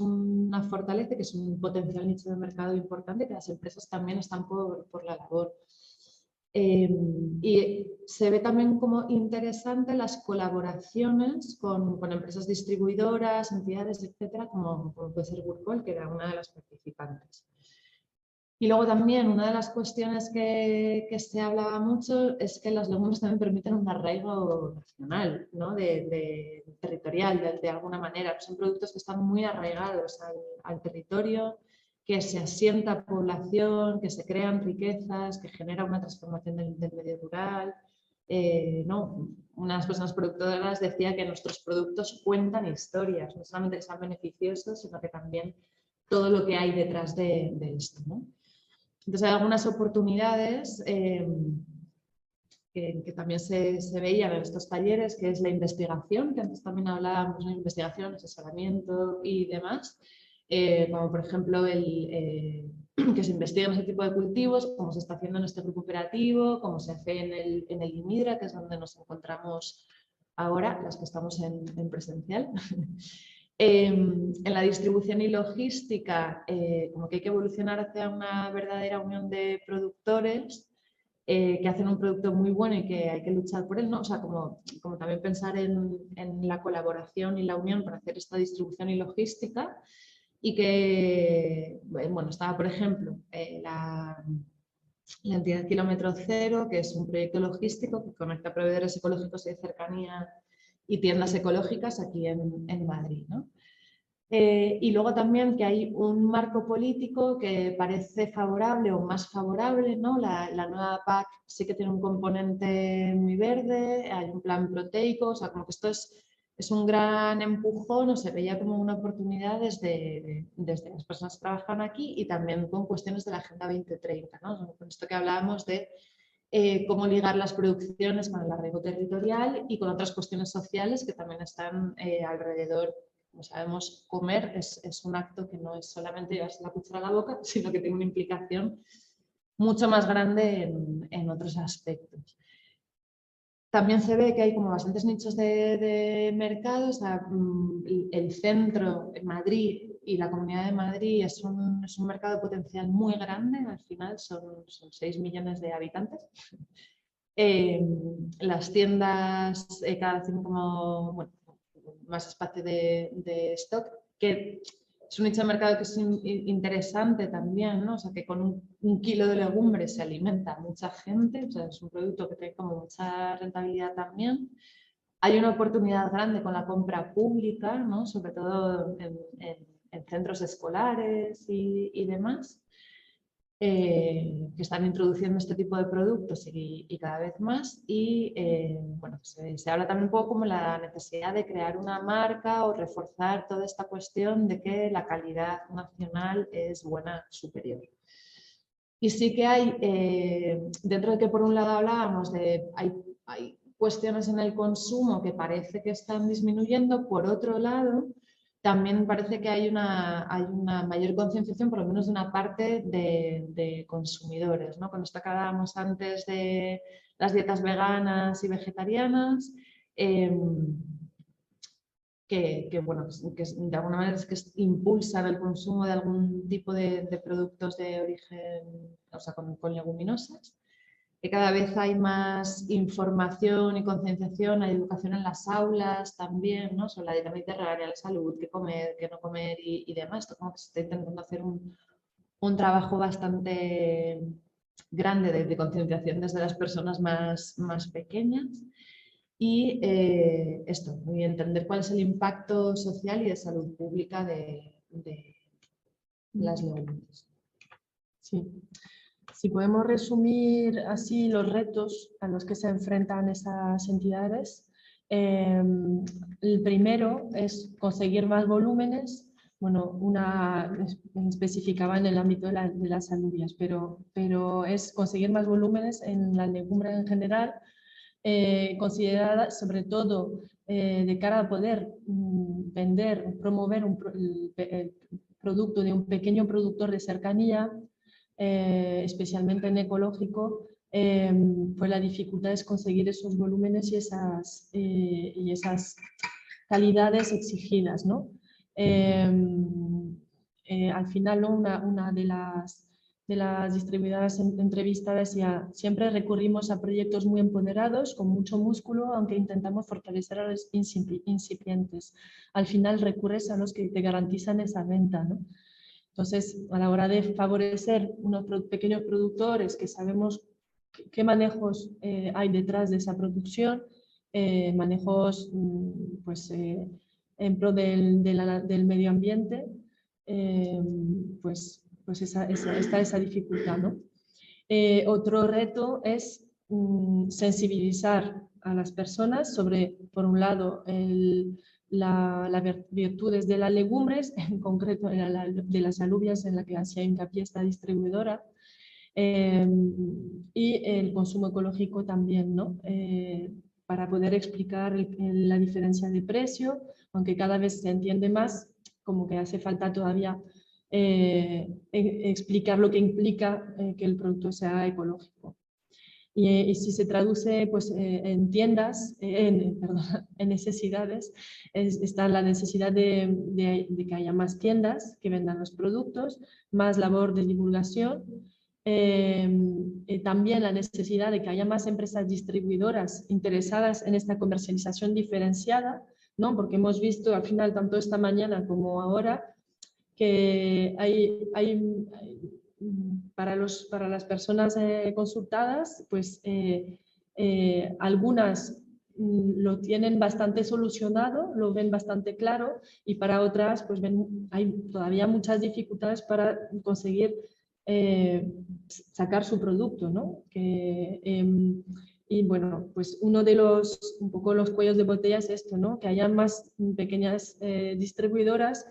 una fortaleza, que es un potencial nicho de mercado importante, que las empresas también están por la labor. Y se ve también como interesante las colaboraciones con empresas distribuidoras, entidades, etcétera, como puede ser Burcol, que era una de las participantes. Y luego también una de las cuestiones que se hablaba mucho es que las legumbres también permiten un arraigo nacional, ¿no? Territorial, de alguna manera. Son productos que están muy arraigados al territorio, que se asienta población, que se crean riquezas, que genera una transformación del medio rural. ¿No? Unas personas productoras decía que nuestros productos cuentan historias, no solamente que sean beneficiosos, sino que también todo lo que hay detrás de esto, ¿no? Entonces hay algunas oportunidades que también se veían en estos talleres, que es la investigación, que antes también hablábamos de investigación, asesoramiento y demás, como por ejemplo que se investiguen ese tipo de cultivos, como se está haciendo en este grupo operativo, como se hace en el IMIDRA, que es donde nos encontramos ahora, las que estamos en presencial. En la distribución y logística, como que hay que evolucionar hacia una verdadera unión de productores que hacen un producto muy bueno y que hay que luchar por él, ¿no? O sea, como también pensar en la colaboración y la unión para hacer esta distribución y logística. Y que, bueno, estaba, por ejemplo, la entidad Kilómetro Cero, que es un proyecto logístico que conecta proveedores ecológicos y de cercanía y tiendas ecológicas aquí en Madrid, ¿no? Y luego también que hay un marco político que parece favorable o más favorable, ¿no? La nueva PAC sí que tiene un componente muy verde, hay un plan proteico, o sea, como que esto es un gran empujón, o se veía como una oportunidad desde las personas que trabajan aquí y también con cuestiones de la Agenda 2030, ¿no? Con esto que hablábamos de cómo ligar las producciones con el arraigo territorial y con otras cuestiones sociales que también están alrededor. Como sabemos, comer es un acto que no es solamente llevarse la cuchara a la boca, sino que tiene una implicación mucho más grande en otros aspectos. También se ve que hay como bastantes nichos de mercado, o sea, el centro, Madrid y la Comunidad de Madrid es un mercado potencial muy grande, al final son 6 millones de habitantes. Las tiendas cada vez tienen como, bueno, más espacio de stock, que es un nicho de mercado que es interesante también, ¿no? O sea, que con un kilo de legumbres se alimenta mucha gente, o sea, es un producto que tiene como mucha rentabilidad también. Hay una oportunidad grande con la compra pública, ¿no? Sobre todo en centros escolares y demás. Que están introduciendo este tipo de productos y cada vez más y bueno, se habla también un poco como la necesidad de crear una marca o reforzar toda esta cuestión de que la calidad nacional es buena, superior. Y sí que hay, dentro de que por un lado hablábamos de hay cuestiones en el consumo que parece que están disminuyendo, por otro lado también parece que hay una mayor concienciación, por lo menos de una parte de consumidores, ¿no? Con esto que hablábamos antes de las dietas veganas y vegetarianas, bueno, que de alguna manera es que impulsan el consumo de algún tipo de productos de origen, o sea, con leguminosas. Que cada vez hay más información y concienciación, hay educación en las aulas también, ¿no? Sobre la dieta mediterránea, la salud, qué comer, qué no comer y demás. Esto como que se está intentando hacer un trabajo bastante grande de concienciación desde las personas más pequeñas. Y esto, y entender cuál es el impacto social y de salud pública de las legumbres. Sí. Si podemos resumir así los retos a los que se enfrentan esas entidades, el primero es conseguir más volúmenes. Bueno, una especificaba en el ámbito de las alubias, pero es conseguir más volúmenes en la legumbre en general, considerada sobre todo de cara a poder vender, promover el producto de un pequeño productor de cercanía, especialmente en ecológico, pues la dificultad es conseguir esos volúmenes y esas calidades exigidas, ¿no? Al final, ¿no? Una de las distribuidoras entrevistadas decía: siempre recurrimos a proyectos muy empoderados, con mucho músculo, aunque intentamos fortalecer a los incipientes. Al final recurres a los que te garantizan esa venta, ¿no? Entonces, a la hora de favorecer unos pequeños productores que sabemos qué manejos hay detrás de esa producción, manejos pues, en pro del medio ambiente, pues está esa dificultad, ¿no? Otro reto es sensibilizar a las personas sobre, por un lado, las virtudes de las legumbres, en concreto de las alubias en la que hacía hincapié esta distribuidora, y el consumo ecológico también, ¿no? Para poder explicar la diferencia de precio, aunque cada vez se entiende más, como que hace falta todavía explicar lo que implica que el producto sea ecológico. Y si se traduce pues, en tiendas, perdón, en necesidades, está la necesidad de que haya más tiendas que vendan los productos, más labor de divulgación, También la necesidad de que haya más empresas distribuidoras interesadas en esta comercialización diferenciada, ¿no? Porque hemos visto al final, tanto esta mañana como ahora, que para las personas consultadas, pues algunas lo tienen bastante solucionado, lo ven bastante claro, y para otras pues hay todavía muchas dificultades para conseguir sacar su producto, ¿no? Y bueno, pues uno de un poco los cuellos de botella es esto, ¿no? Que haya más pequeñas distribuidoras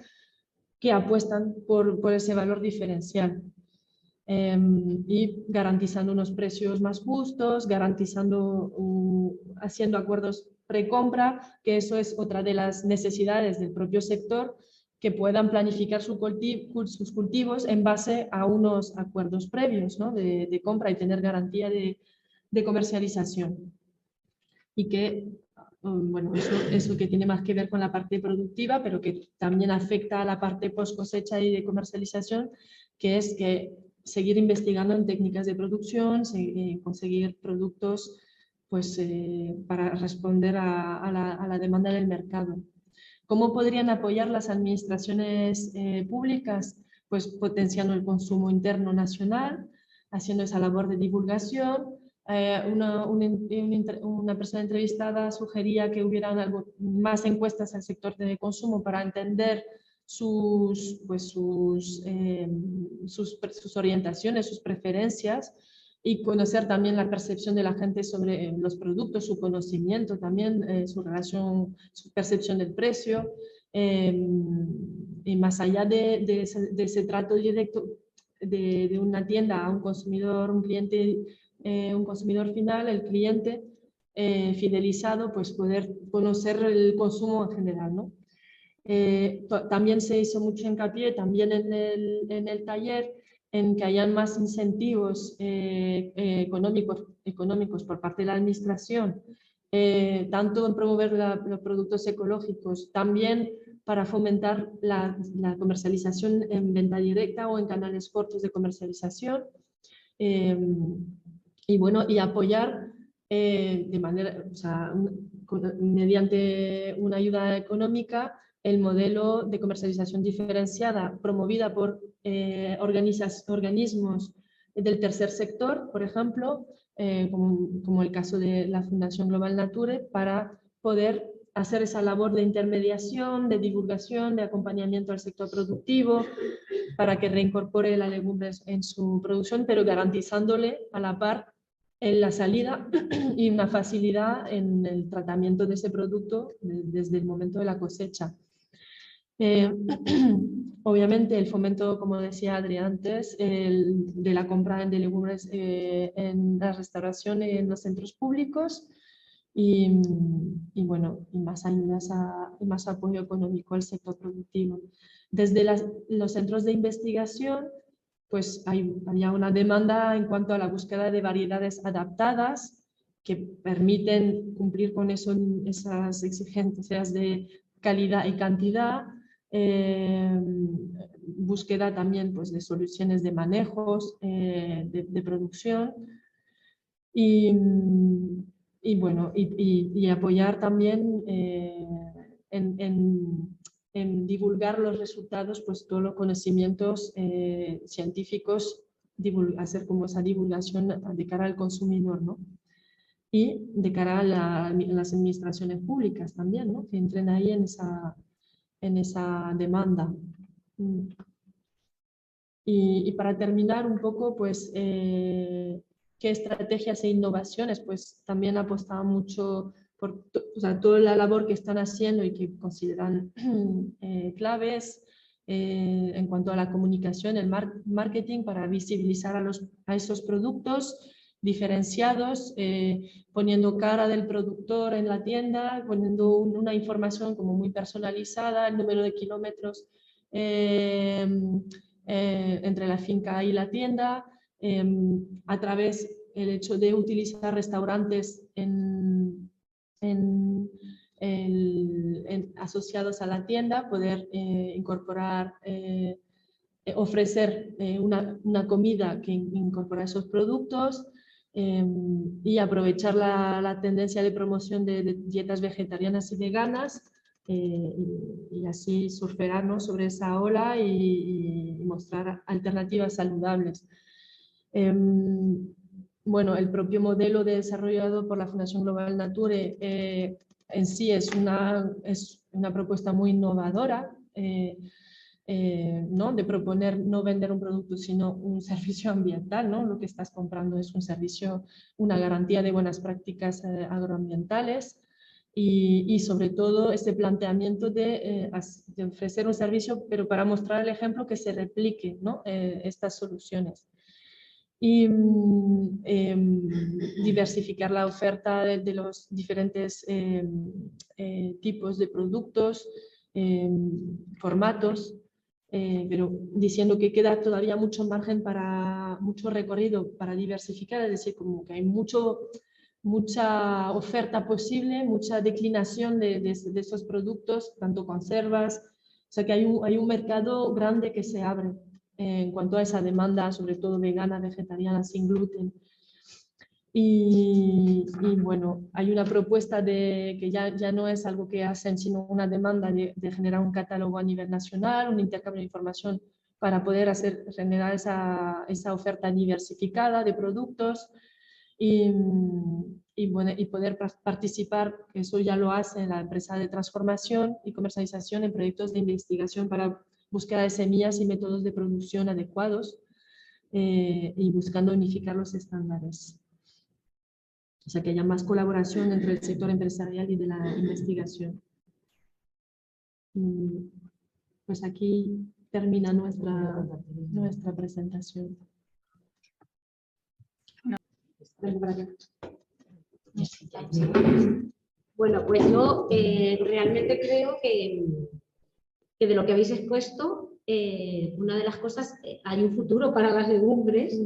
que apuestan por ese valor diferencial. Y garantizando unos precios más justos, haciendo acuerdos precompra, que eso es otra de las necesidades del propio sector, que puedan planificar sus cultivos en base a unos acuerdos previos, ¿no? de compra y tener garantía de comercialización. Y que, bueno, eso que tiene más que ver con la parte productiva, pero que también afecta a la parte post cosecha y de comercialización, que es que seguir investigando en técnicas de producción, conseguir productos pues, para responder a la demanda del mercado. ¿Cómo podrían apoyar las administraciones públicas? Pues potenciando el consumo interno nacional, haciendo esa labor de divulgación. Una persona entrevistada sugería que hubieran más encuestas al sector de consumo para entender sus orientaciones, sus preferencias, y conocer también la percepción de la gente sobre los productos, su conocimiento también, su relación, su percepción del precio. Y más allá de ese trato directo de una tienda a un consumidor, un cliente, un consumidor final, el cliente fidelizado, pues poder conocer el consumo en general, ¿no? También se hizo mucho hincapié también en el taller en que hayan más incentivos económicos por parte de la administración, tanto en promover los productos ecológicos, también para fomentar la comercialización en venta directa o en canales cortos de comercialización, y bueno, y apoyar de manera, o sea, mediante una ayuda económica el modelo de comercialización diferenciada promovida por organismos del tercer sector, por ejemplo, como el caso de la Fundación Global Nature, para poder hacer esa labor de intermediación, de divulgación, de acompañamiento al sector productivo, para que reincorpore la legumbre en su producción, pero garantizándole a la par en la salida y una facilidad en el tratamiento de ese producto desde el momento de la cosecha. Obviamente el fomento, como decía Adri antes, de la compra de legumbres en la restauración en los centros públicos, y bueno, y más ayudas y más apoyo económico al sector productivo. Desde los centros de investigación, pues había una demanda en cuanto a la búsqueda de variedades adaptadas que permiten cumplir con esas exigencias de calidad y cantidad, búsqueda también pues, de soluciones de manejos, de producción, y bueno, y apoyar también en divulgar los resultados, pues todos los conocimientos científicos, hacer como esa divulgación de cara al consumidor, ¿no? Y de cara a las administraciones públicas también, ¿no? Que entren ahí en esa demanda. Y para terminar un poco, pues, ¿qué estrategias e innovaciones? Pues también apostaba mucho por toda la labor que están haciendo y que consideran claves en cuanto a la comunicación, el marketing, para visibilizar a esos productos diferenciados, poniendo cara del productor en la tienda, poniendo una información como muy personalizada, el número de kilómetros entre la finca y la tienda, a través del hecho de utilizar restaurantes asociados a la tienda, poder incorporar ofrecer una comida que incorpora esos productos y aprovechar la tendencia de promoción de dietas vegetarianas y veganas y así surfear, ¿no?, sobre esa ola y mostrar alternativas saludables. Bueno, el propio modelo desarrollado por la Fundación Global Nature en sí es una propuesta muy innovadora, ¿no?, de proponer no vender un producto sino un servicio ambiental, ¿no? Lo que estás comprando es un servicio, una garantía de buenas prácticas agroambientales y sobre todo este planteamiento de ofrecer un servicio pero para mostrar el ejemplo que se replique, ¿no?, estas soluciones. Y diversificar la oferta de los diferentes tipos de productos, formatos, pero diciendo que queda todavía mucho margen mucho recorrido para diversificar, es decir, como que hay mucha oferta posible, mucha declinación de esos productos, tanto conservas, o sea que hay un mercado grande que se abre en cuanto a esa demanda, sobre todo vegana, vegetariana, sin gluten. Y bueno, hay una propuesta que ya no es algo que hacen, sino una demanda de generar un catálogo a nivel nacional, un intercambio de información para poder generar esa oferta diversificada de productos y poder participar, que eso ya lo hace la empresa de transformación y comercialización en proyectos de investigación para búsqueda de semillas y métodos de producción adecuados y buscando unificar los estándares. O sea, que haya más colaboración entre el sector empresarial y de la investigación. Pues aquí termina nuestra presentación. Bueno, pues yo realmente creo que de lo que habéis expuesto, una de las cosas, hay un futuro para las legumbres,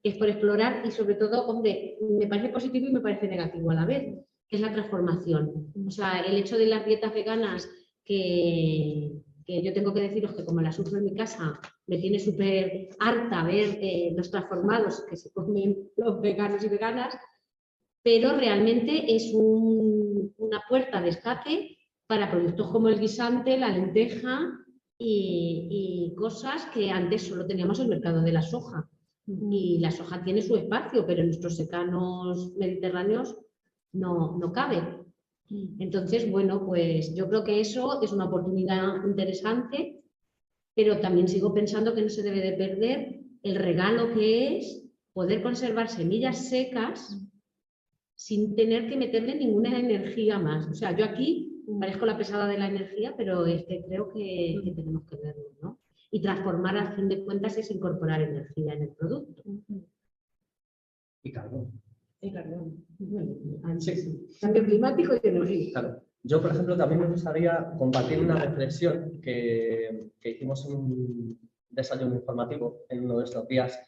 que es por explorar y sobre todo, hombre, me parece positivo y me parece negativo a la vez, que es la transformación. O sea, el hecho de las dietas veganas, que yo tengo que deciros que como la sufro en mi casa, me tiene súper harta ver los transformados que se comen los veganos y veganas, pero realmente es una puerta de escape para productos como el guisante, la lenteja y cosas que antes solo teníamos en el mercado de la soja. Y la soja tiene su espacio, pero en nuestros secanos mediterráneos no cabe. Entonces, bueno, pues yo creo que eso es una oportunidad interesante, pero también sigo pensando que no se debe de perder el regalo que es poder conservar semillas secas sin tener que meterle ninguna energía más. O sea, yo aquí parezco la pesada de la energía, pero es que creo que tenemos que verlo, ¿no? Y transformar, al fin de cuentas, es incorporar energía en el producto. Y carbón. Y carbón. Sí. Cambio climático y energía. Claro. Yo, por ejemplo, también me gustaría compartir una reflexión que hicimos en un desayuno informativo en uno de estos días,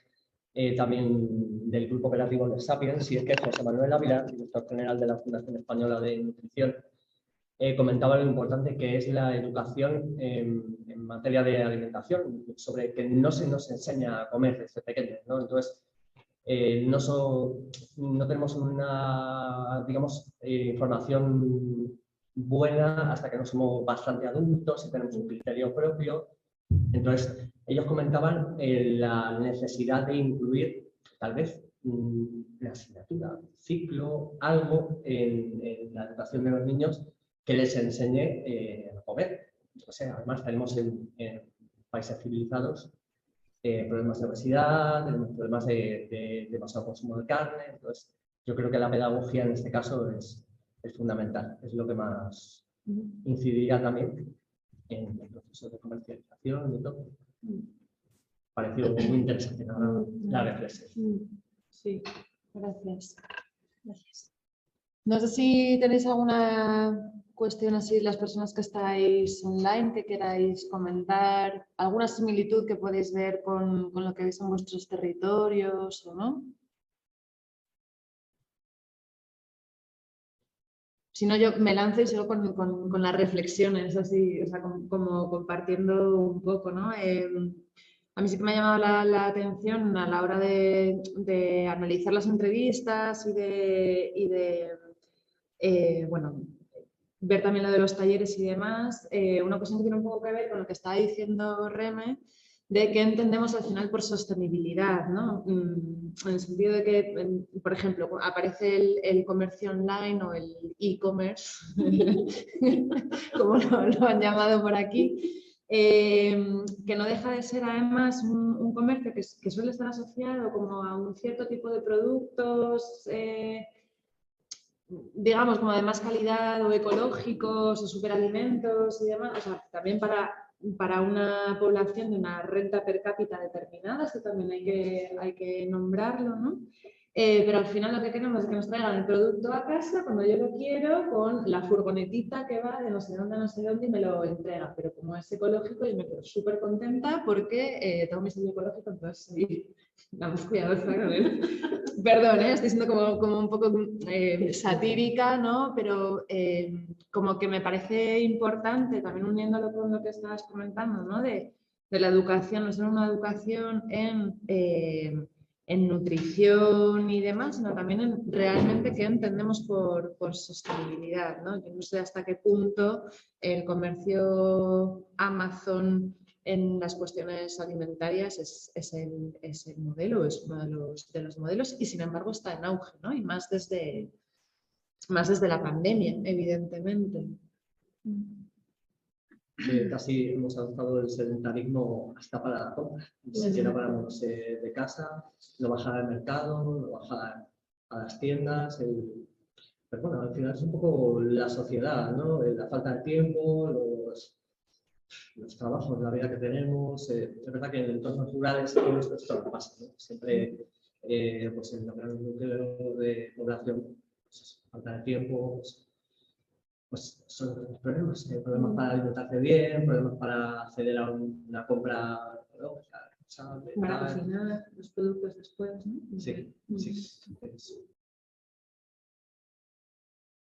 también del Grupo Operativo de Sapiens, y es que José Manuel Ávila, director general de la Fundación Española de Nutrición, comentaba lo importante que es la educación en materia de alimentación, sobre que no se nos enseña a comer desde pequeños, ¿no? Entonces, no tenemos una, digamos, información buena hasta que no somos bastante adultos y tenemos un criterio propio. Entonces, ellos comentaban la necesidad de incluir, tal vez, la asignatura, ciclo, algo en la educación de los niños que les enseñe a comer. O sea, además tenemos en países civilizados problemas de obesidad, tenemos problemas de demasiado consumo de carne. Entonces, yo creo que la pedagogía en este caso es fundamental, es lo que más incidiría también en el proceso de comercialización y todo. Pareció muy interesante la reflexión. Sí, gracias. No sé si tenéis alguna cuestión así, las personas que estáis online, que queráis comentar, alguna similitud que podéis ver con lo que veis en vuestros territorios o no. Si no, yo me lanzo y sigo con las reflexiones, así, o sea, como compartiendo un poco, ¿no? A mí sí que me ha llamado la atención a la hora de analizar las entrevistas y bueno, ver también lo de los talleres y demás. Una cuestión que tiene un poco que ver con lo que estaba diciendo Reme, de qué entendemos al final por sostenibilidad, ¿no? En el sentido de que, por ejemplo, aparece el comercio online o el e-commerce, como lo han llamado por aquí, que no deja de ser además un comercio que suele estar asociado como a un cierto tipo de productos, digamos, como de más calidad o ecológicos o superalimentos y demás, o sea, también para una población de una renta per cápita determinada, esto también hay que nombrarlo, ¿no? Pero al final lo que queremos es que nos traigan el producto a casa cuando yo lo quiero, con la furgonetita que va de no sé dónde a no sé dónde y me lo entrega. Pero como es ecológico, yo me quedo súper contenta porque tengo mi sello ecológico, entonces soy la más cuidadosa con él. Perdón, estoy siendo como un poco satírica, ¿no? Pero como que me parece importante, también uniéndolo con lo que estabas comentando, ¿no? De la educación, no solo una educación en nutrición y demás, sino también en realmente qué entendemos por sostenibilidad, ¿no? Yo no sé hasta qué punto el comercio Amazon en las cuestiones alimentarias es el modelo, es uno de los modelos y sin embargo está en auge, ¿no? Y más desde la pandemia, evidentemente. Casi hemos adoptado el sedentarismo hasta para la compra. Ni siquiera para moverse de casa, no bajar al mercado, no bajar a las tiendas. Pero bueno, al final es un poco la sociedad, ¿no? La falta de tiempo, los trabajos, la vida que tenemos. Es verdad que en entornos rurales todo esto no pasa, ¿no? Siempre pues en los grandes núcleos de población, pues, falta de tiempo, pues son otros problemas. Problemas para alimentarse bien, problemas para acceder a una compra lógica, Para cocinar los productos después, ¿no? Sí, sí.